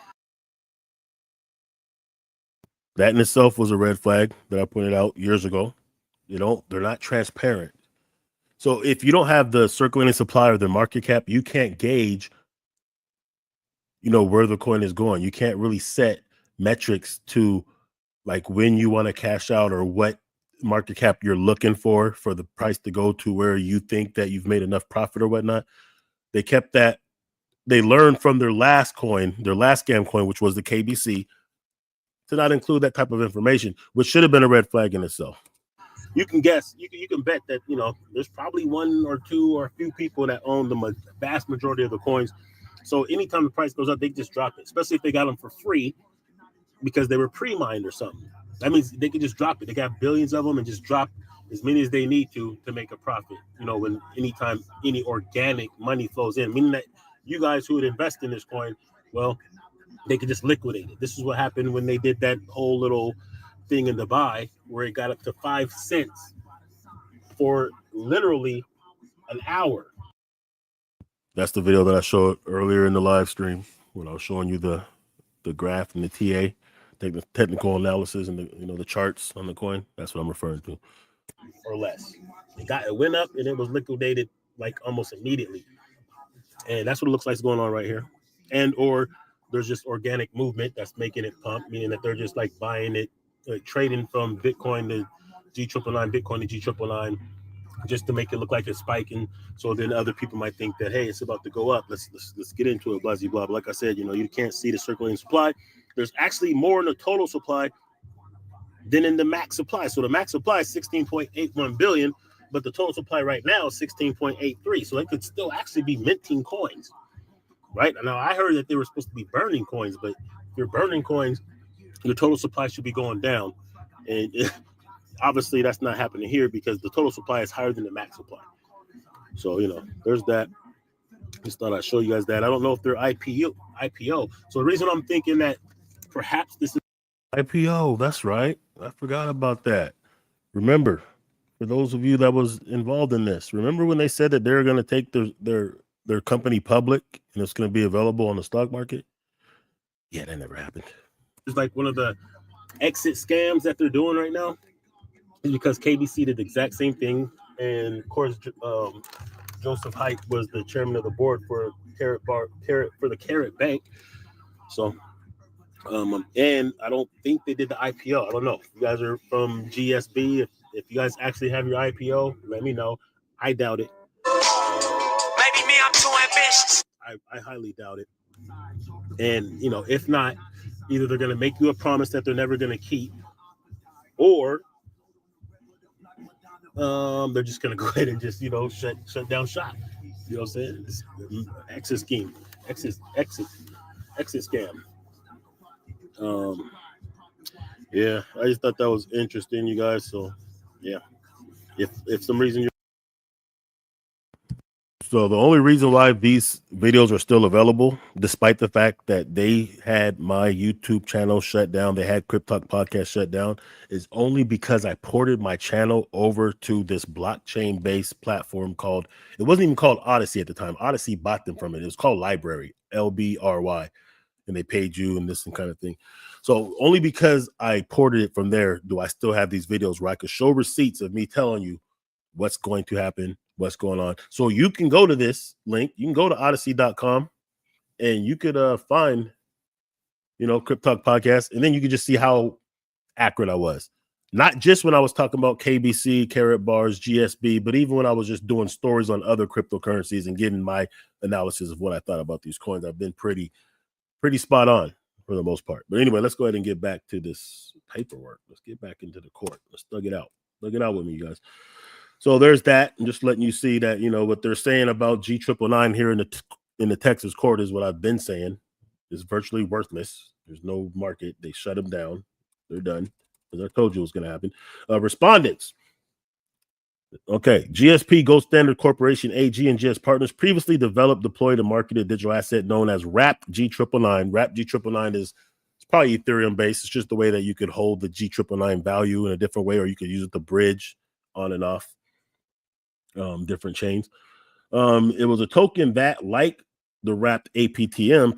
that in itself was a red flag that I pointed out years ago. They're not transparent. So if you don't have the circulating supply or the market cap, you can't gauge, where the coin is going. You can't really set metrics to like when you want to cash out or what market cap you're looking for the price to go to where you think that you've made enough profit or whatnot. They kept that. They learned from their last scam coin, which was the KBC, to not include that type of information, which should have been a red flag in itself. You can guess, you can bet that, there's probably one or two or a few people that own the vast majority of the coins. So anytime the price goes up, they just drop it, especially if they got them for free because they were pre-mined or something. That means they can just drop it. They got billions of them and just drop as many as they need to make a profit. When anytime any organic money flows in, meaning that you guys who would invest in this coin, well, they could just liquidate it. This is what happened when they did that whole little thing in Dubai where it got up to 5 cents for literally an hour. That's the video that I showed earlier in the live stream when I was showing you the graph and the TA. Take the technical analysis and the charts on the coin. That's what I'm referring to. Or less. It went up and it was liquidated like almost immediately. And that's what it looks like is going on right here. And or there's just organic movement that's making it pump, meaning that they're just like buying it, trading from Bitcoin to G999, Bitcoin to G999, just to make it look like it's spiking. So then other people might think that, hey, it's about to go up. Let's get into it, blah, blah, blah. But like I said, you can't see the circulating supply. There's actually more in the total supply than in the max supply. So the max supply is 16.81 billion, but the total supply right now is 16.83. So they could still actually be minting coins, right? Now, I heard that they were supposed to be burning coins, but if you're burning coins, your total supply should be going down. And obviously that's not happening here because the total supply is higher than the max supply. So, there's that. Just thought I'd show you guys that. I don't know if they're IPO. So the reason I'm thinking that perhaps this is IPO, that's right. I forgot about that. Remember, for those of you that was involved in this, remember when they said that they're going to take their company public and it's going to be available on the stock market? Yeah, that never happened. It's like one of the exit scams that they're doing right now is because KBC did the exact same thing. And of course, Joseph Haidt was the chairman of the board for the Carrot Bank. So, and I don't think they did the IPO. I don't know. If you guys are from GSB, if you guys actually have your IPO, let me know. I doubt it. Maybe me, I'm too ambitious. I highly doubt it. And, if not, either they're going to make you a promise that they're never going to keep, or they're just going to go ahead and just, shut down shop. You know what I'm saying? Exit scheme. Exit scam. Yeah, I just thought that was interesting, you guys. So, yeah. If some reason So the only reason why these videos are still available, despite the fact that they had my YouTube channel shut down, they had CryptTalk podcast shut down, is only because I ported my channel over to this blockchain-based platform called, it wasn't even called Odysee at the time. Odysee bought them from it. It was called Library, LBRY, and they paid you and this and kind of thing. So only because I ported it from there do I still have these videos where I could show receipts of me telling you what's going to happen, what's going on. So you can go to this link. You can go to odysee.com and you could find, CryptTalk podcast. And then you can just see how accurate I was. Not just when I was talking about KBC, Carrot Bars, GSB, but even when I was just doing stories on other cryptocurrencies and giving my analysis of what I thought about these coins. I've been pretty spot on for the most part. But anyway, let's go ahead and get back to this paperwork. Let's get back into the court. Let's thug it out. Thug it out with me, you guys. So there's that. I'm just letting you see that, what they're saying about G999 here in the Texas court is what I've been saying. It's virtually worthless. There's no market. They shut them down. They're done. As I told you it was going to happen. Respondents. Okay. GSP Gold Standard Corporation AG and GS Partners previously developed, deployed, and marketed a digital asset known as WRAP G999. WRAP G999 is probably Ethereum based. It's just the way that you could hold the G999 value in a different way, or you could use it to bridge on and off different chains. It was a token that, like the wrapped APTM,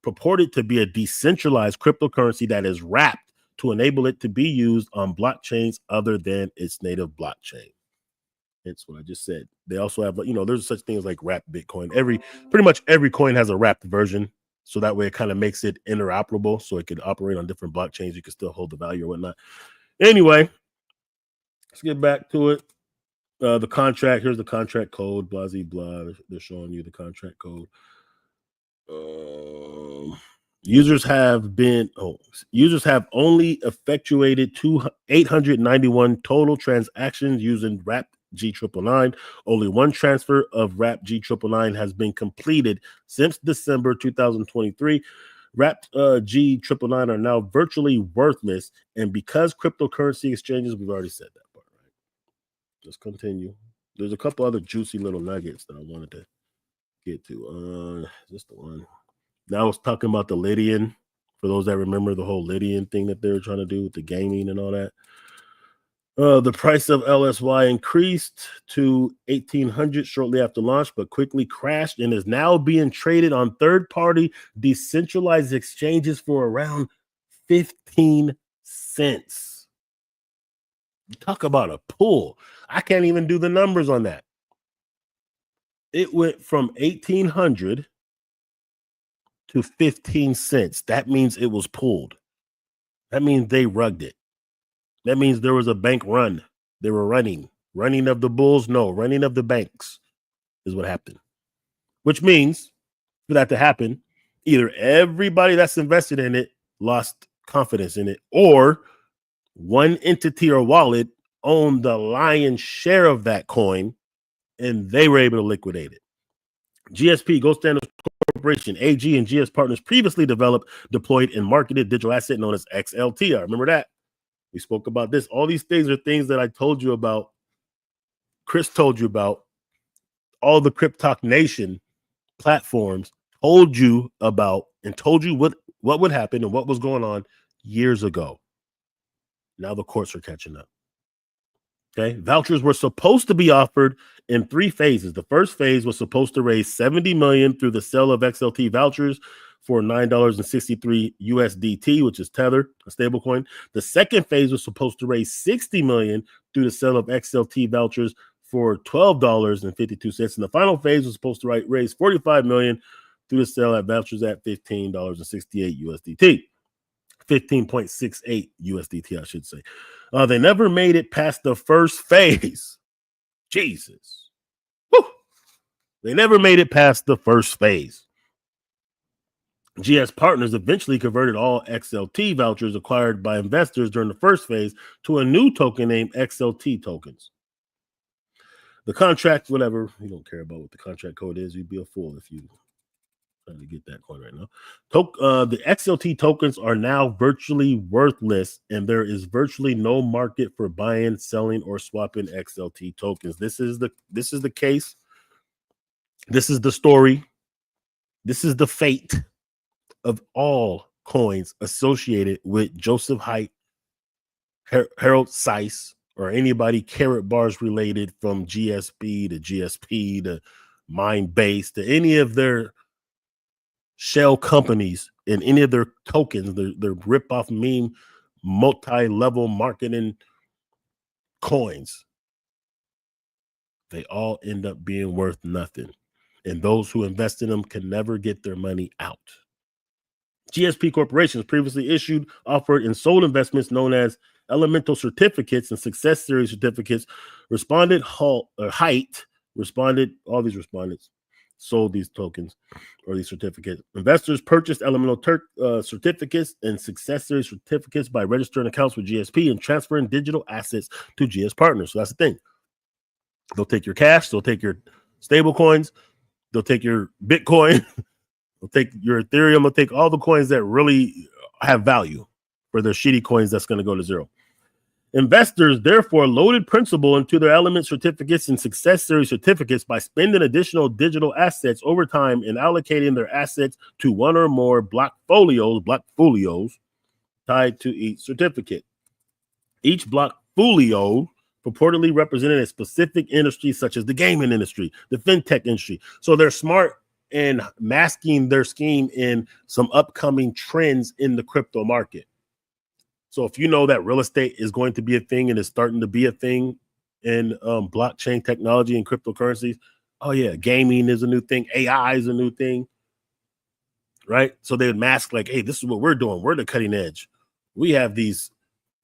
purported to be a decentralized cryptocurrency that is wrapped to enable it to be used on blockchains other than its native blockchain. That's what I just said. They also have, there's such things like wrapped Bitcoin. Pretty much every coin has a wrapped version. So that way it kind of makes it interoperable. So it could operate on different blockchains. You can still hold the value or whatnot. Anyway, let's get back to it. The contract, here's the contract code, blah, blah, blah. They're showing you the contract code. Users have only effectuated 891 total transactions using wrapped G999. Only one transfer of wrapped G999 has been completed since December 2023. Wrapped G999 are now virtually worthless, and because cryptocurrency exchanges, we've already said that part, right? Let's continue. There's a couple other juicy little nuggets that I wanted to get to. Is this the one? Now I was talking about the Lydian. For those that remember the whole Lydian thing that they were trying to do with the gaming and all that. The price of LSY increased to 1,800 shortly after launch, but quickly crashed and is now being traded on third-party decentralized exchanges for around 15 cents. Talk about a pull. I can't even do the numbers on that. It went from 1,800 to 15 cents. That means it was pulled. That means they rugged it. That means there was a bank run. They were running of the bulls. No, running of the banks is what happened. Which means for that to happen, either everybody that's invested in it lost confidence in it, or one entity or wallet owned the lion's share of that coin and they were able to liquidate it. GSP, Gold Standard Corporation, AG, and GS Partners previously developed, deployed, and marketed digital asset known as XLT. I remember that. We spoke about this. All these things are things that I told you about. Chris told you about. All the CryptTalk Nation platforms told you about and told you what would happen and what was going on years ago. Now the courts are catching up. Okay. Vouchers were supposed to be offered in 3 phases. The first phase was supposed to raise $70 million through the sale of XLT vouchers for $9.63 USDT, which is Tether, a stablecoin. The second phase was supposed to raise $60 million through the sale of XLT vouchers for $12.52. And the final phase was supposed to raise $45 million through the sale of vouchers at $15.68 USDT. 15.68 USDT, I should say. They never made it past the first phase. Jesus. Woo. They never made it past the first phase. GS Partners eventually converted all XLT vouchers acquired by investors during the first phase to a new token named XLT tokens. The contract, whatever, you don't care about what the contract code is. You'd be a fool if you trying to get that coin right now. The XLT tokens are now virtually worthless, and there is virtually no market for buying, selling, or swapping XLT tokens. This is the case. This is the story. This is the fate of all coins associated with Joseph Haidt, Harold Seiss, or anybody Carrot Bars related, from GSP to GSP to Mindbase to any of their shell companies and any of their tokens, their rip-off meme multi-level marketing coins. They all end up being worth nothing. And those who invest in them can never get their money out. GSP corporations previously issued, offered, and sold investments known as elemental certificates and success series certificates. Haidt responded, all these respondents sold these tokens or these certificates. Investors purchased elemental certificates and success series certificates by registering accounts with GSP and transferring digital assets to GS Partners. So that's the thing. They'll take your cash, they'll take your stable coins, they'll take your Bitcoin, they'll take your Ethereum, they'll take all the coins that really have value for their shitty coins that's going to go to zero. Investors therefore loaded principal into their element certificates and success series certificates by spending additional digital assets over time and allocating their assets to one or more block folios tied to each certificate. Each block folio purportedly represented a specific industry, such as the gaming industry, the fintech industry. So they're smart in masking their scheme in some upcoming trends in the crypto market. So if you know that real estate is going to be a thing and is starting to be a thing in blockchain technology and cryptocurrencies, oh yeah, gaming is a new thing. AI is a new thing, right? So they would mask like, hey, this is what we're doing. We're the cutting edge. We have these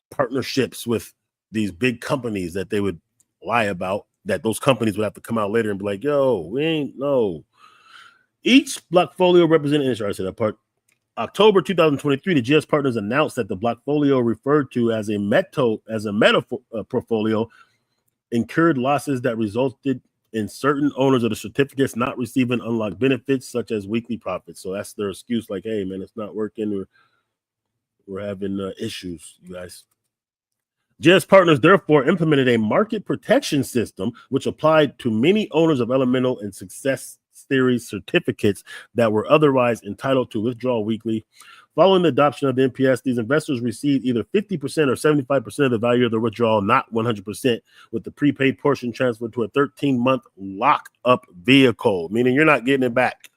partnerships with these big companies that they would lie about, that those companies would have to come out later and be like, yo, we ain't no. Each blockfolio represented, I said that part. October 2023, the GS Partners announced that the blockfolio referred to as a meta portfolio incurred losses that resulted in certain owners of the certificates not receiving unlocked benefits such as weekly profits. So that's their excuse, like, hey man, it's not working, we're having issues, you guys. GS Partners therefore implemented a market protection system which applied to many owners of elemental and success series certificates that were otherwise entitled to withdraw weekly. Following the adoption of the MPS, these investors received either 50% or 75% of the value of their withdrawal, not 100%, with the prepaid portion transferred to a 13-month lock-up vehicle, meaning you're not getting it back.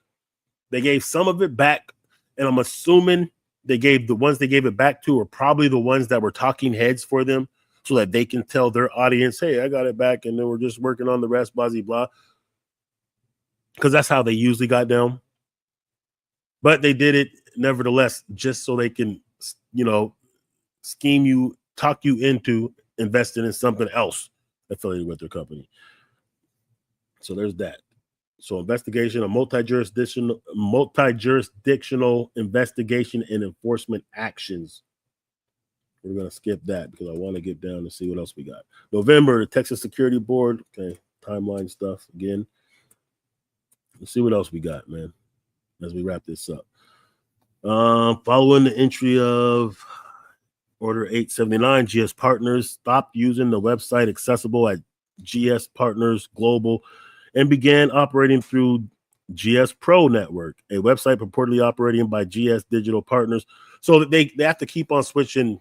They gave some of it back, and I'm assuming they gave the ones they gave it back to are probably the ones that were talking heads for them so that they can tell their audience, hey, I got it back, and then we're just working on the rest, blah, blah, blah. Because that's how they usually got down. But they did it nevertheless, just so they can, scheme you, talk you into investing in something else affiliated with their company. So there's that. So investigation of multi-jurisdictional investigation and enforcement actions. We're going to skip that because I want to get down and see what else we got. November, the Texas Security Board. Okay, timeline stuff again. Let's see what else we got, man, as we wrap this up. Following the entry of Order 879, GS Partners stopped using the website accessible at GS Partners Global and began operating through GS Pro Network, a website purportedly operating by GS Digital Partners. So that they have to keep on switching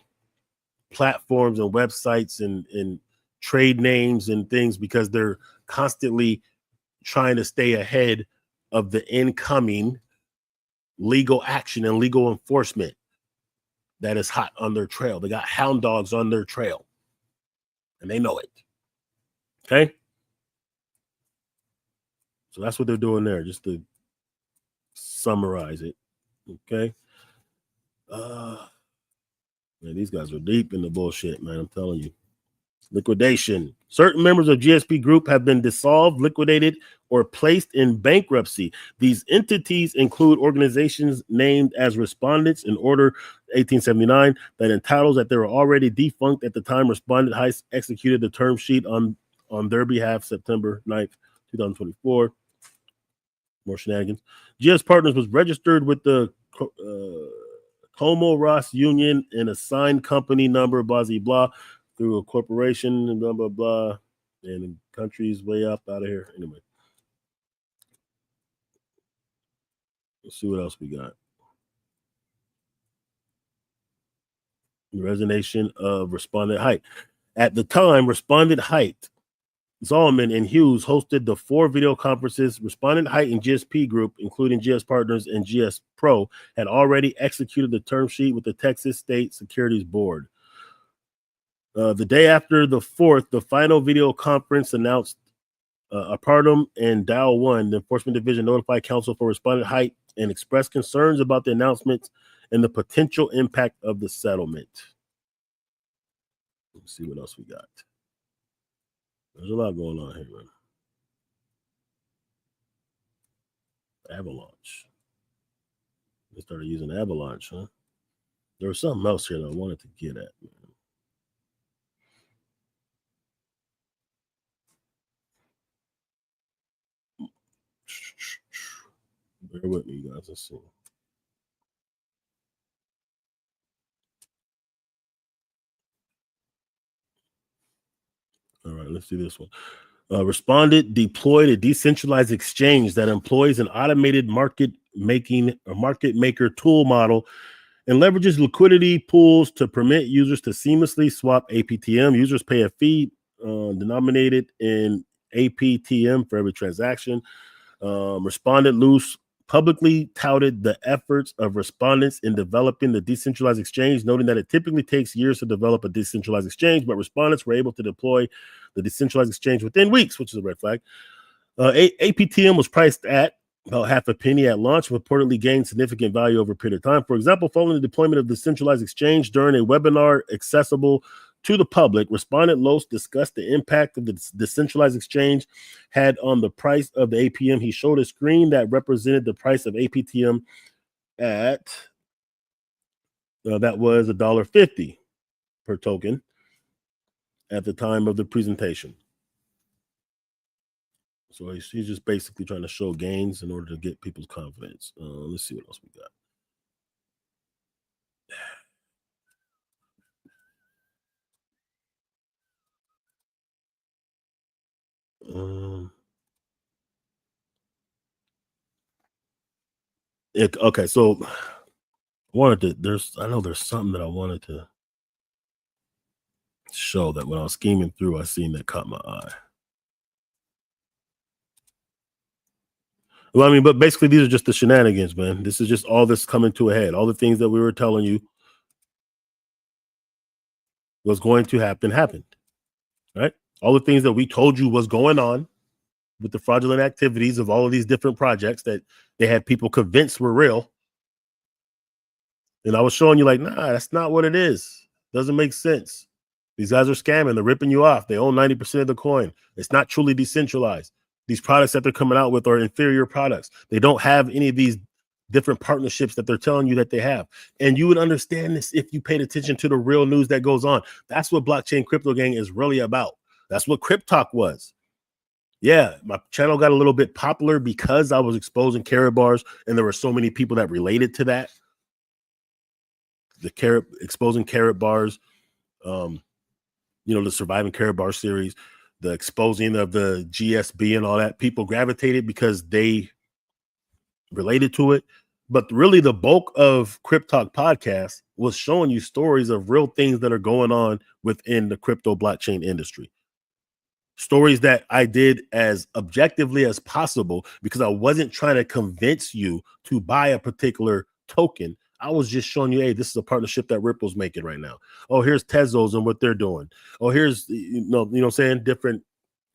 platforms and websites and trade names and things because they're constantly trying to stay ahead of the incoming legal action and legal enforcement that is hot on their trail. They got hound dogs on their trail, and they know it. Okay? So that's what they're doing there, just to summarize it. Okay? Man, these guys are deep in the bullshit, man. I'm telling you. Liquidation. Certain members of GSP Group have been dissolved, liquidated, or placed in bankruptcy. These entities include organizations named as respondents in Order 1879 that entitles that they were already defunct at the time Respondent Heights executed the term sheet on their behalf September 9th, 2024. More shenanigans. GS Partners was registered with the Como Ross Union and assigned company number, blah, blah, blah, through a corporation and blah, blah, blah, and in countries way up out of here. Anyway, let's see what else we got. The resignation of Respondent Height. At the time, Respondent Height, Zalman, and Hughes hosted the 4 video conferences. Respondent Height and GSP Group, including GS Partners and GS Pro, had already executed the term sheet with the Texas State Securities Board. The day after the 4th, the final video conference announced Apartum and Dow 1, the Enforcement Division, notified counsel for Respondent Height and expressed concerns about the announcements and the potential impact of the settlement. Let's see what else we got. There's a lot going on here, man. Avalanche. They started using Avalanche, huh? There was something else here that I wanted to get at, man. Bear with me, you guys. Let's see. All right, let's do this one. Respondent deployed a decentralized exchange that employs an automated market maker tool model and leverages liquidity pools to permit users to seamlessly swap APTM. Users pay a fee denominated in APTM for every transaction. Respondent Loose publicly touted the efforts of respondents in developing the decentralized exchange, noting that it typically takes years to develop a decentralized exchange, but respondents were able to deploy the decentralized exchange within weeks, which is a red flag. APTM was priced at about half a penny at launch, reportedly gained significant value over a period of time. For example, following the deployment of the decentralized exchange during a webinar accessible to the public, Respondent Los discussed the impact of the decentralized exchange had on the price of the APM. He showed a screen that represented the price of APTM at that was $1.50 per token at the time of the presentation. So he's just basically trying to show gains in order to get people's confidence. Let's see what else we got. Okay, so I know there's something that I wanted to show that when I was scheming through, I seen that caught my eye. Well, I mean, but basically these are just the shenanigans, man. This is just all this coming to a head. All the things that we were telling you was going to happen, happened, right? All the things that we told you was going on with the fraudulent activities of all of these different projects that they had people convinced were real. And I was showing you like, nah, that's not what it is. Doesn't make sense. These guys are scamming. They're ripping you off. They own 90% of the coin. It's not truly decentralized. These products that they're coming out with are inferior products. They don't have any of these different partnerships that they're telling you that they have. And you would understand this if you paid attention to the real news that goes on. That's what Blockchain Crypto Gang is really about. That's what CryptTalk was. Yeah, my channel got a little bit popular because I was exposing carrot bars and there were so many people that related to that. exposing carrot bars, the surviving carrot bar series, the exposing of the GSB and all that. People gravitated because they related to it. But really the bulk of CryptTalk podcast was showing you stories of real things that are going on within the crypto blockchain industry. Stories that I did as objectively as possible because I wasn't trying to convince you to buy a particular token. I was just showing you, hey, this is a partnership that Ripple's making right now. Oh, here's Tezos and what they're doing. Oh, here's, what I'm saying, different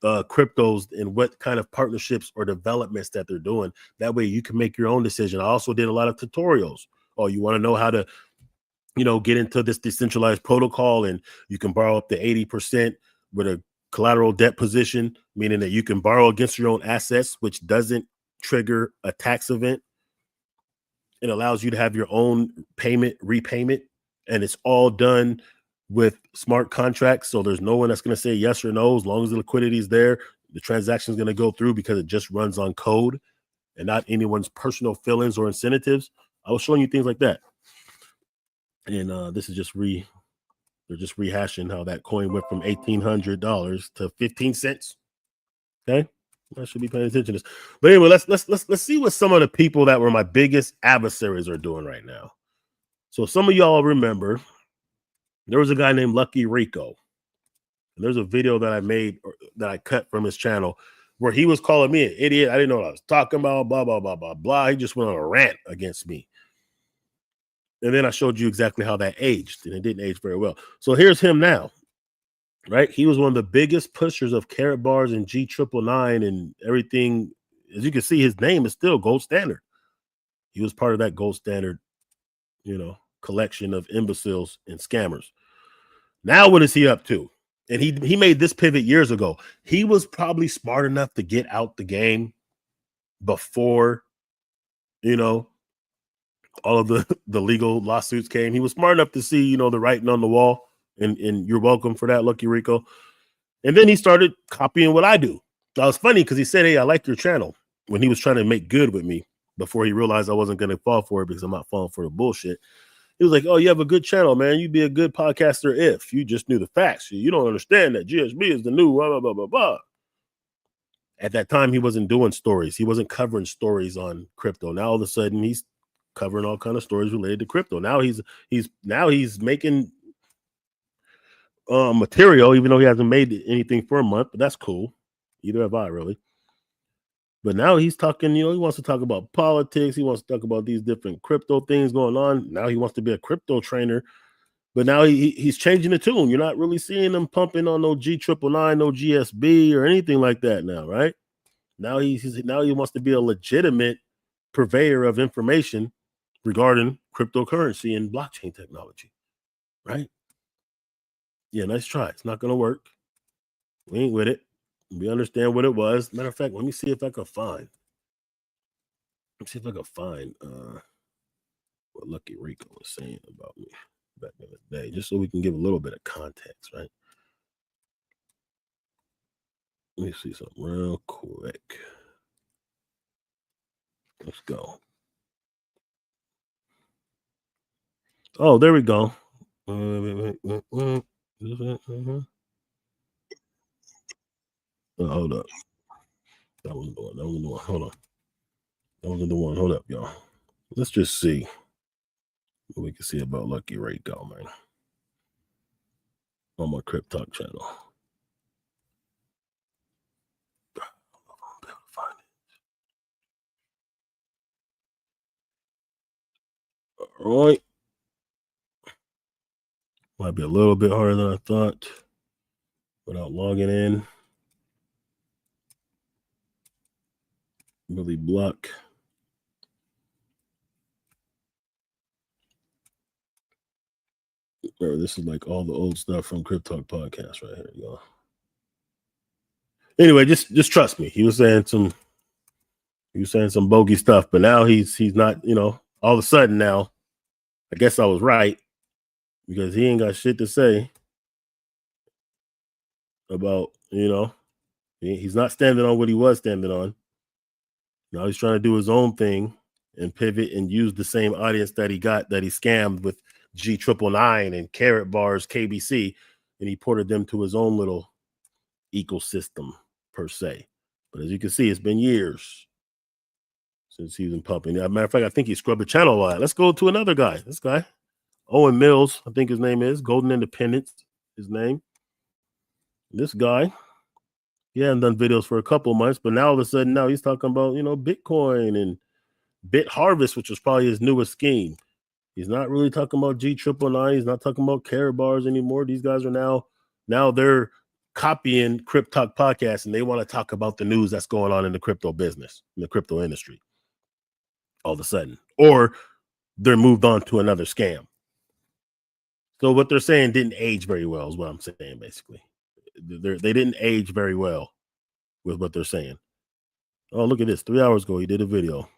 cryptos and what kind of partnerships or developments that they're doing. That way you can make your own decision. I also did a lot of tutorials. Oh, you want to know how to, get into this decentralized protocol, and you can borrow up to 80% with a collateral debt position, meaning that you can borrow against your own assets, which doesn't trigger a tax event. It allows you to have your own repayment, and it's all done with smart contracts. So there's no one that's going to say yes or no. As long as the liquidity is there, the transaction is going to go through because it just runs on code and not anyone's personal feelings or incentives. I was showing you things like that. And this is just they're just rehashing how that coin went from $1,800 to 15 cents. Okay. I should be paying attention to this. But anyway, let's see what some of the people that were my biggest adversaries are doing right now. So some of y'all remember there was a guy named Lucky Rico. And there's a video that I made that I cut from his channel where he was calling me an idiot. I didn't know what I was talking about, blah, blah, blah, blah, blah. He just went on a rant against me. And then I showed you exactly how that aged, and it didn't age very well. So here's him now, right? He was one of the biggest pushers of carrot bars and G999 and everything. As you can see, his name is still gold standard. He was part of that gold standard, collection of imbeciles and scammers. Now, what is he up to? And he made this pivot years ago. He was probably smart enough to get out the game before, all of the legal lawsuits came. He was smart enough to see, the writing on the wall, and you're welcome for that, Lucky Rico. And then he started copying what I do. That was funny because he said, hey, I like your channel, when he was trying to make good with me before he realized I wasn't going to fall for it because I'm not falling for the bullshit. He was like, oh, you have a good channel, man. You'd be a good podcaster if you just knew the facts. You don't understand that GSB is the new blah, blah, blah, blah, blah. At that time, he wasn't doing stories. He wasn't covering stories on crypto. Now, all of a sudden, he's covering all kind of stories related to crypto. Now he's making material, even though he hasn't made anything for a month, but that's cool. Either have I, really. But now he's talking, he wants to talk about politics. He wants to talk about these different crypto things going on. Now he wants to be a crypto trainer, but now he's changing the tune. You're not really seeing him pumping on no G999, no GSB or anything like that now, right? Now he wants to be a legitimate purveyor of information regarding cryptocurrency and blockchain technology, right? Yeah, nice try. It's not going to work. We ain't with it. We understand what it was. Matter of fact, let me see if I can find. What Lucky Rico was saying about me back in the day, just so we can give a little bit of context, right? Let me see something real quick. Let's go. Oh, there we go. Oh, hold up. That wasn't the one. Hold on. That wasn't the one. Hold up, y'all. Let's just see what we can see about Lucky Rico, man. On my CryptTalk channel. All right. Might be a little bit harder than I thought without logging in. Really block. Remember, this is like all the old stuff from CryptTalk podcast right here, y'all. Anyway, just trust me. He was saying some bogey stuff, but now he's not, all of a sudden now, I guess I was right, because he ain't got shit to say about, he's not standing on what he was standing on. Now he's trying to do his own thing and pivot and use the same audience that he scammed with G999 and Carrot Bars KBC, and he ported them to his own little ecosystem per se. But as you can see, it's been years since he's been pumping. As a matter of fact, I think he scrubbed the channel a lot. Let's go to another guy. This guy, Owen Mills, I think his name is Golden Independence. His name. This guy, he hadn't done videos for a couple months, but now all of a sudden, now he's talking about, Bitcoin and Bit Harvest, which was probably his newest scheme. He's not really talking about G999. He's not talking about Carrot Bars anymore. These guys are now they're copying CryptTalk podcast, and they want to talk about the news that's going on in the crypto business, in the crypto industry. All of a sudden, or they're moved on to another scam. So what they're saying didn't age very well, is what I'm saying. Basically, they didn't age very well with what they're saying. Oh, look at this! 3 hours ago, he did a video.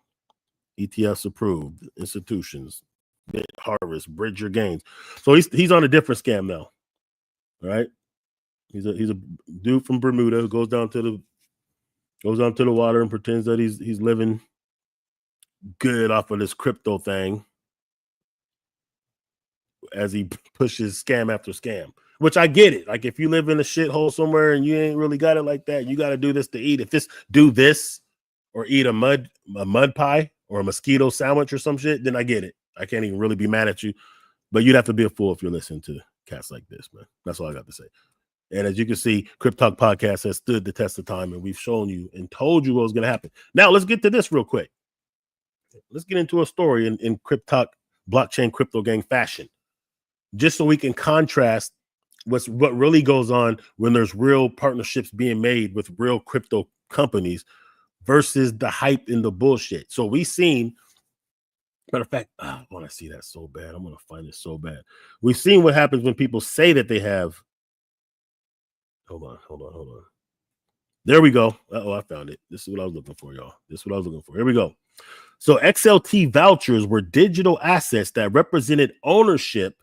ETFs approved, institutions, Bit Harvest, bridge your gains. So he's on a different scam now. All right, he's a dude from Bermuda who goes down to the water and pretends that he's living good off of this crypto thing as he pushes scam after scam. Which I get it. Like if you live in a shithole somewhere and you ain't really got it like that, you got to do this to eat. If do this or eat a mud pie or a mosquito sandwich or some shit, then I get it. I can't even really be mad at you. But you'd have to be a fool if you're listening to cats like this, man. That's all I got to say. And as you can see, CryptTalk podcast has stood the test of time, and we've shown you and told you what was going to happen. Now let's get to this real quick. Let's get into a story in CryptTalk blockchain crypto gang fashion, just so we can contrast what really goes on when there's real partnerships being made with real crypto companies versus the hype and the bullshit. So we've seen, matter of fact, I want to see that so bad. I'm going to find it so bad. We've seen what happens when people say that they have. Hold on. There we go. I found it. This is what I was looking for, y'all. This is what I was looking for. Here we go. So XLT vouchers were digital assets that represented ownership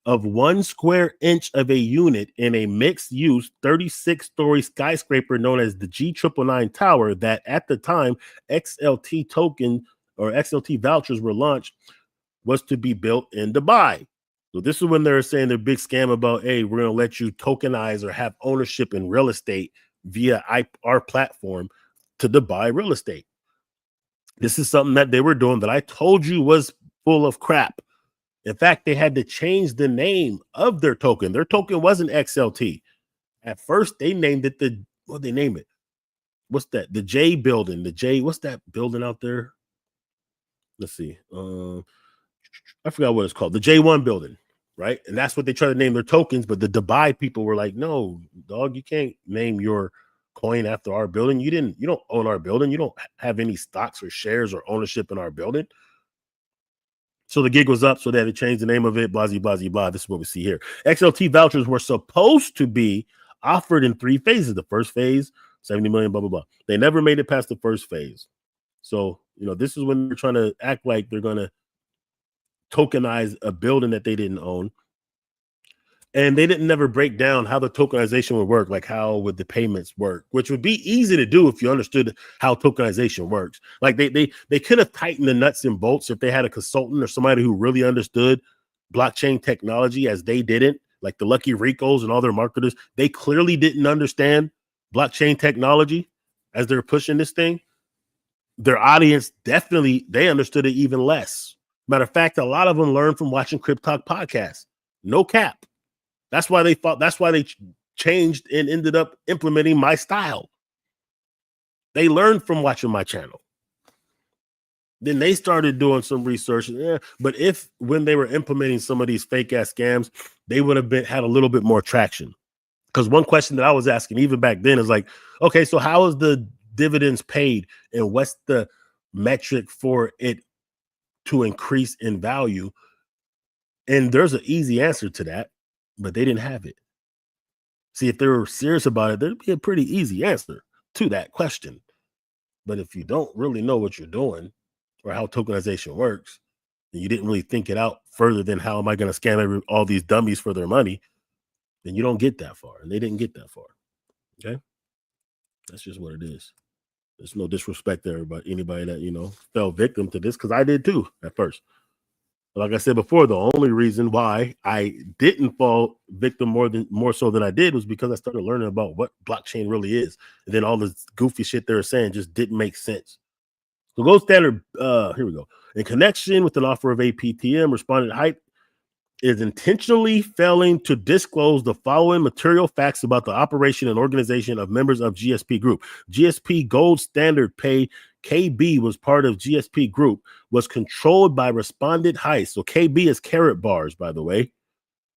of 1 square inch of a unit in a mixed-use 36-story skyscraper known as the G999 Tower that at the time XLT token or XLT vouchers were launched was to be built in Dubai. So this is when they're saying their big scam about, hey, we're going to let you tokenize or have ownership in real estate via our platform to Dubai real estate. This is something that they were doing that I told you was full of crap. In fact, they had to change the name of their token. Their token wasn't XLT. At first, they named it what they name it? What's that? The J building. The J, what's that building out there? Let's see. I forgot what it's called. The J1 building, right? And that's what they try to name their tokens. But the Dubai people were like, no, dog, you can't name your coin after our building. You don't own our building. You don't have any stocks or shares or ownership in our building. So the gig was up, so they had to change the name of it, blah, blah, blah, blah. This is what we see here. XLT vouchers were supposed to be offered in 3 phases. The first phase, 70 million, blah, blah, blah. They never made it past the first phase. So, this is when they're trying to act like they're going to tokenize a building that they didn't own. And they didn't never break down how the tokenization would work, like how would the payments work, which would be easy to do if you understood how tokenization works. Like they could have tightened the nuts and bolts if they had a consultant or somebody who really understood blockchain technology as they didn't, like the Lucky Ricos and all their marketers. They clearly didn't understand blockchain technology as they're pushing this thing. Their audience definitely, they understood it even less. Matter of fact, a lot of them learned from watching CryptTalk podcasts. No cap. That's why they changed and ended up implementing my style. They learned from watching my channel. Then they started doing some research. Yeah, but when they were implementing some of these fake ass scams, they would have had a little bit more traction. Because one question that I was asking even back then is like, okay, so how is the dividends paid and what's the metric for it to increase in value? And there's an easy answer to that. But they didn't have it. See, if they were serious about it, there'd be a pretty easy answer to that question. But if you don't really know what you're doing or how tokenization works, and you didn't really think it out further than how am I going to scam all these dummies for their money, then you don't get that far. And they didn't get that far. Okay? That's just what it is. There's no disrespect to anybody that, fell victim to this, because I did too at first. Like I said before, the only reason why I didn't fall victim more so than I did was because I started learning about what blockchain really is. And then all this goofy shit they were saying just didn't make sense. So gold standard, here we go. In connection with an offer of APTM, respondent Hype is intentionally failing to disclose the following material facts about the operation and organization of members of GSP Group. GSP Gold Standard Pay KB was part of GSP Group, was controlled by Respondent Heist. So KB is carrot bars, by the way.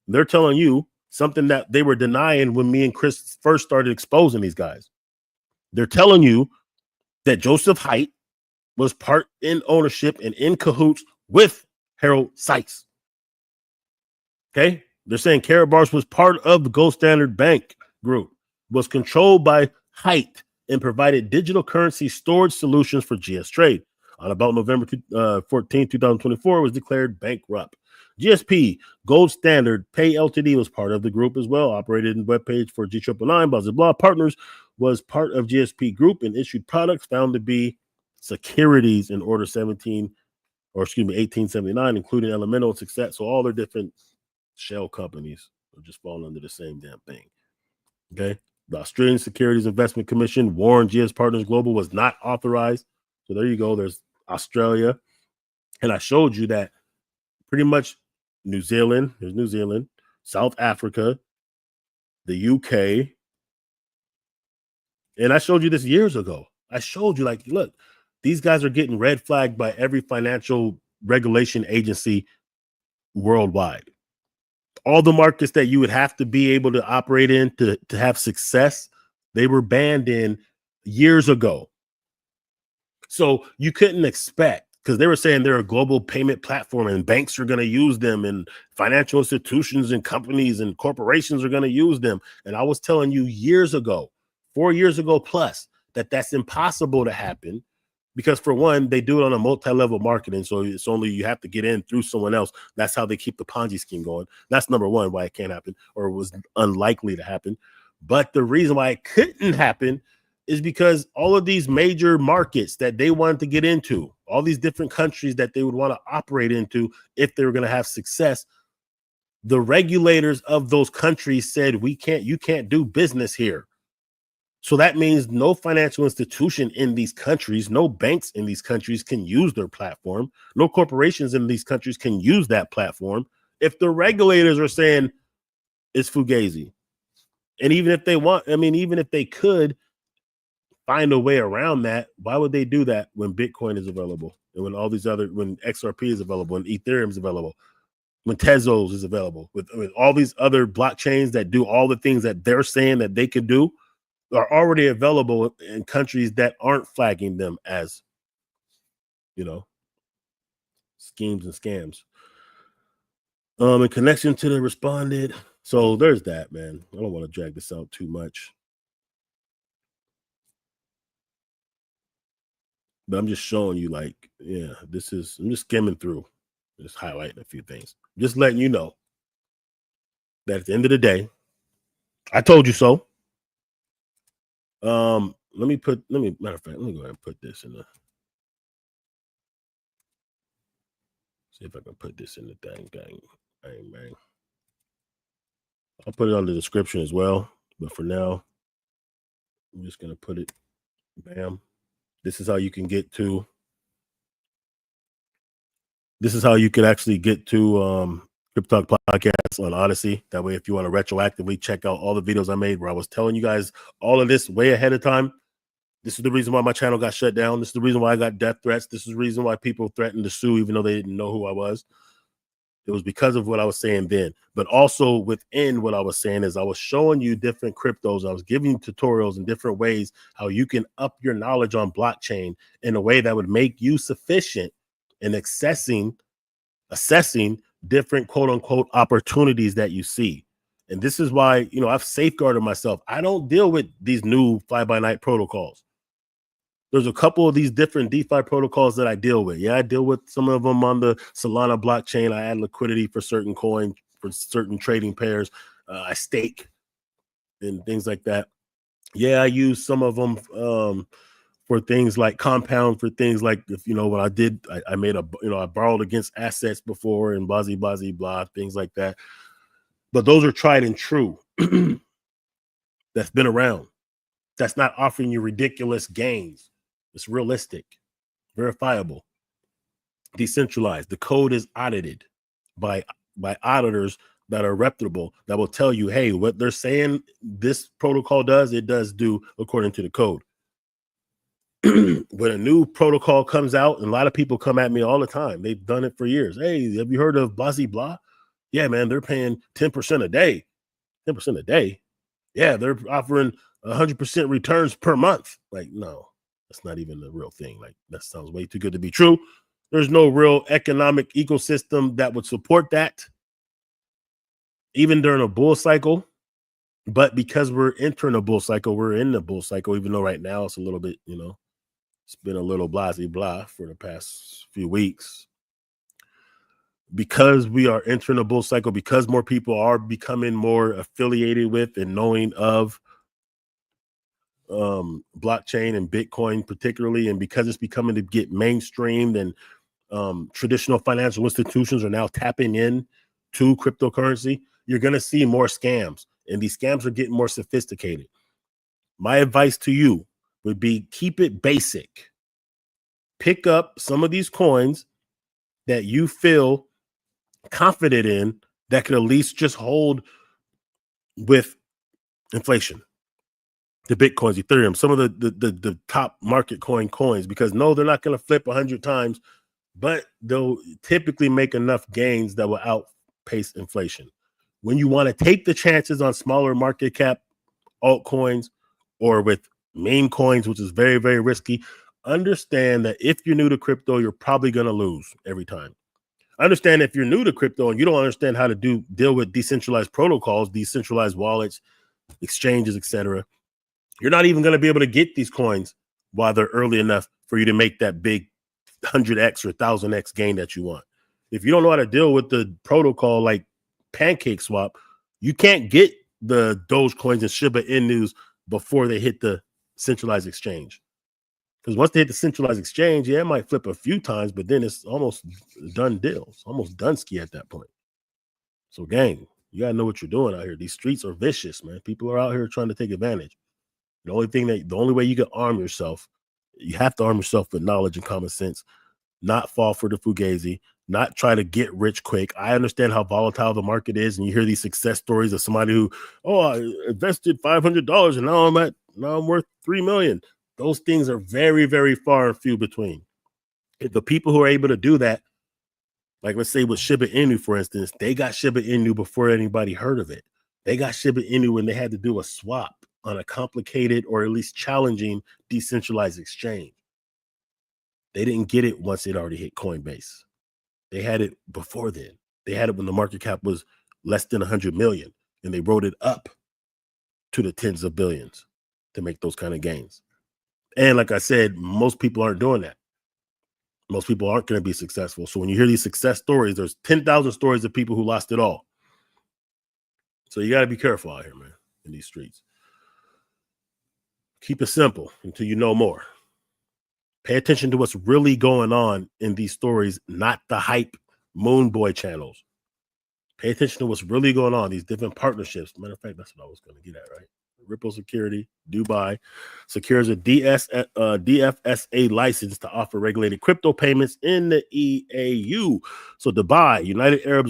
They're telling you something that they were denying when me and Chris first started exposing these guys. They're telling you that Joseph Haidt was part in ownership and in cahoots with Harold Sykes. Okay, they're saying Karatbars was part of the Gold Standard Bank Group, was controlled by Haidt, and provided digital currency storage solutions for GS Trade. On about November 14, 2024, was declared bankrupt. GSP Gold Standard Pay Ltd was part of the group as well, operated in webpage for G999, blah, blah, blah. Partners was part of GSP Group and issued products found to be securities in order 1879, including Elemental Success. So all their different shell companies are just falling under the same damn thing. Okay. The Australian Securities Investment Commission warned GS Partners Global was not authorized. So there you go. There's Australia. And I showed you that pretty much New Zealand, there's New Zealand, South Africa, the UK. And I showed you this years ago. I showed you, like, look, these guys are getting red flagged by every financial regulation agency worldwide. All the markets that you would have to be able to operate in to have success, they were banned in years ago. So you couldn't expect, because they were saying they're a global payment platform and banks are going to use them and financial institutions and companies and corporations are going to use them. And I was telling you years ago, 4 years ago plus, that that's impossible to happen. Because for one, they do it on a multi-level marketing. So it's only you have to get in through someone else. That's how they keep the Ponzi scheme going. That's number one, why it can't happen or was unlikely to happen. But the reason why it couldn't happen is because all of these major markets that they wanted to get into, all these different countries that they would want to operate into if they were going to have success, the regulators of those countries said, you can't do business here. So that means no financial institution in these countries, no banks in these countries can use their platform. No corporations in these countries can use that platform. If the regulators are saying it's fugazi, and even if they want, even if they could find a way around that, why would they do that when Bitcoin is available and when when XRP is available and Ethereum is available, when Tezos is available, with all these other blockchains that do all the things that they're saying that they could do? Are already available in countries that aren't flagging them as, schemes and scams. In connection to the responded. So there's that, man. I don't want to drag this out too much. But I'm just showing you, like, yeah, I'm just skimming through, just highlighting a few things. Just letting you know that at the end of the day, I told you so. Matter of fact, let me go ahead and put this in the, see if I can put this in the thing. Bang. I'll put it on the description as well. But for now, I'm just going to put it, bam. This is how you can actually get to CryptTalk podcast on Odysee. That way, if you want to retroactively check out all the videos I made where I was telling you guys all of this way ahead of time. This is the reason why my channel got shut down. This is the reason why I got death threats. This is the reason why people threatened to sue even though they didn't know who I was. It was because of what I was saying then. But also within what I was saying is I was showing you different cryptos. I was giving you tutorials in different ways how you can up your knowledge on blockchain in a way that would make you sufficient in assessing different quote unquote opportunities that you see. And this is why, I've safeguarded myself. I don't deal with these new fly-by-night protocols. There's a couple of these different DeFi protocols that I deal with. Yeah, I deal with some of them on the Solana blockchain. I add liquidity for certain coins, for certain trading pairs. I stake and things like that. Yeah, I use some of them for things like compound, for things like, if you know what I did, I made I borrowed against assets before and blah, blah, blah, things like that. But those are tried and true. That's been around. That's not offering you ridiculous gains. It's realistic, verifiable, decentralized. The code is audited by auditors that are reputable, that will tell you, hey, what they're saying this protocol does, it does do according to the code. When a new protocol comes out, and a lot of people come at me all the time, they've done it for years. Hey, have you heard of blah, blah? Yeah, man, they're paying 10% a day. 10% a day? Yeah, they're offering 100% returns per month. Like, no, that's not even the real thing. Like, that sounds way too good to be true. There's no real economic ecosystem that would support that, even during a bull cycle. But because we're entering a bull cycle, we're in the bull cycle, even though right now it's a little bit, it's been a little blah, blah for the past few weeks. Because we are entering a bull cycle, because more people are becoming more affiliated with and knowing of blockchain and Bitcoin particularly, and because it's becoming to get mainstreamed, and traditional financial institutions are now tapping in to cryptocurrency, you're going to see more scams, and these scams are getting more sophisticated. My advice to you would be, keep it basic. Pick up some of these coins that you feel confident in, that could at least just hold with inflation. The Bitcoins, Ethereum, some of the top market coins, because no, they're not going to flip 100 times, but they'll typically make enough gains that will outpace inflation. When you want to take the chances on smaller market cap altcoins or with meme coins, which is very, very risky, understand that if you're new to crypto, you're probably going to lose every time. Understand, if you're new to crypto and you don't understand how to deal with decentralized protocols, decentralized wallets, exchanges, etc., you're not even going to be able to get these coins while they're early enough for you to make that big 100x or 1000x gain that you want. If you don't know how to deal with the protocol like PancakeSwap, you can't get the Dogecoins and Shiba Inus before they hit the centralized exchange. Because once they hit the centralized exchange, yeah, it might flip a few times, but then it's almost done deal. It's almost done ski at that point. So, gang, you got to know what you're doing out here. These streets are vicious, man. People are out here trying to take advantage. The only way you can arm yourself, you have to arm yourself with knowledge and common sense, not fall for the fugazi, not try to get rich quick. I understand how volatile the market is, and you hear these success stories of somebody who, I invested $500 and now I'm worth $3 million. Those things are very, very far and few between. If the people who are able to do that, like let's say with Shiba Inu, for instance, they got Shiba Inu before anybody heard of it. They got Shiba Inu when they had to do a swap on a complicated or at least challenging decentralized exchange. They didn't get it once it already hit Coinbase. They had it before then. They had it when the market cap was less than 100 million, and they rode it up to the tens of billions to make those kind of gains. And like I said, most people aren't doing that. Most people aren't going to be successful. So when you hear these success stories, there's 10,000 stories of people who lost it all. So you got to be careful out here, man, in these streets. Keep it simple until you know more. Pay attention to what's really going on in these stories, not the hype moon boy channels. Pay attention to what's really going on, these different partnerships. Matter of fact, that's what I was going to get at, right? Ripple Security, Dubai, secures a DFSA license to offer regulated crypto payments in the EAU. So Dubai, United Arab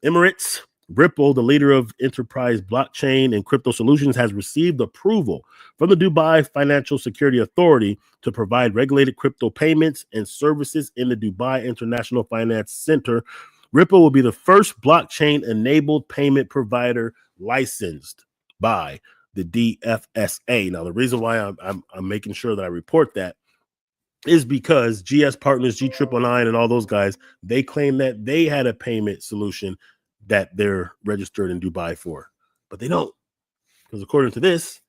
Emirates, Ripple, the leader of enterprise blockchain and crypto solutions, has received approval from the Dubai Financial Security Authority to provide regulated crypto payments and services in the Dubai International Finance Center. Ripple will be the first blockchain-enabled payment provider licensed by the DFSA. Now, the reason why I'm making sure that I report that is because GS Partners, G999, and all those guys, they claim that they had a payment solution that they're registered in Dubai for, but they don't, because according to this,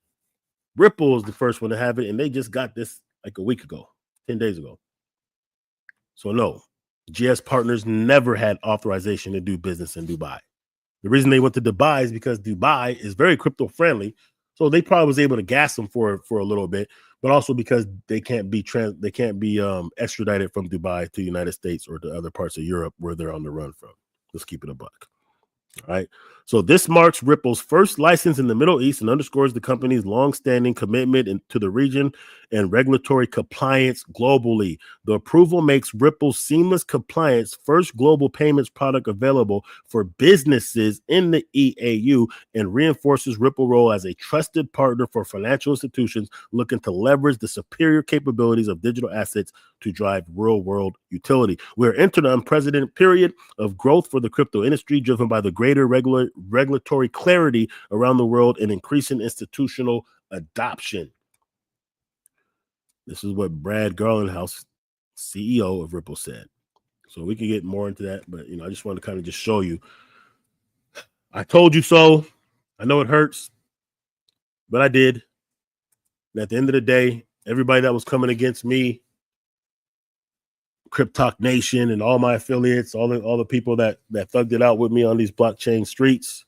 Ripple is the first one to have it, and they just got this like a week ago, 10 days ago. So no, GS Partners never had authorization to do business in Dubai. The reason they went to Dubai is because Dubai is very crypto friendly, so they probably was able to gas them for a little bit. but also because they can't be extradited from Dubai to the United States or to other parts of Europe where they're on the run from. Let's keep it a buck. All right. So this marks Ripple's first license in the Middle East and underscores the company's longstanding commitment to the region and regulatory compliance globally. The approval makes Ripple's seamless compliance first global payments product available for businesses in the EAU and reinforces Ripple's role as a trusted partner for financial institutions looking to leverage the superior capabilities of digital assets to drive real-world utility. We're entering an unprecedented period of growth for the crypto industry, driven by the greater regulatory clarity around the world and increasing institutional adoption. This is what Brad Garlinghouse, CEO of Ripple, said. So we can get more into that, but I just wanted to kind of just show you. I told you so. I know it hurts, but I did. And at the end of the day, everybody that was coming against me, CryptTalk Nation and all my affiliates, all the people that thugged it out with me on these blockchain streets,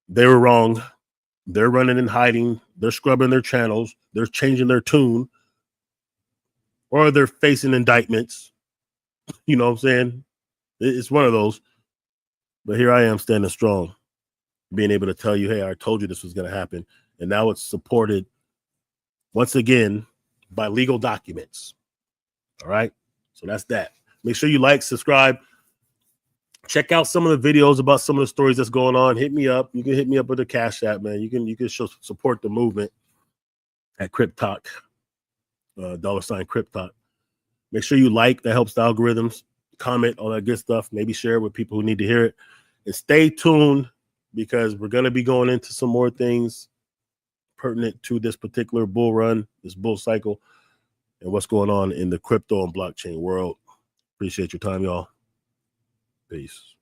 they were wrong. They're running and hiding. They're scrubbing their channels. They're changing their tune. Or they're facing indictments. You know what I'm saying? It's one of those. But here I am standing strong, being able to tell you, hey, I told you this was going to happen. And now it's supported, once again, by legal documents. All right? So that's that. Make sure you like, subscribe. Check out some of the videos about some of the stories that's going on. Hit me up. You can hit me up with the Cash App, man. You can show support the movement at CryptTalk, $CryptTalk. Make sure you like. That helps the algorithms. Comment, all that good stuff. Maybe share it with people who need to hear it. And stay tuned because we're going to be going into some more things pertinent to this particular bull run, this bull cycle, and what's going on in the crypto and blockchain world. Appreciate your time, y'all. Peace.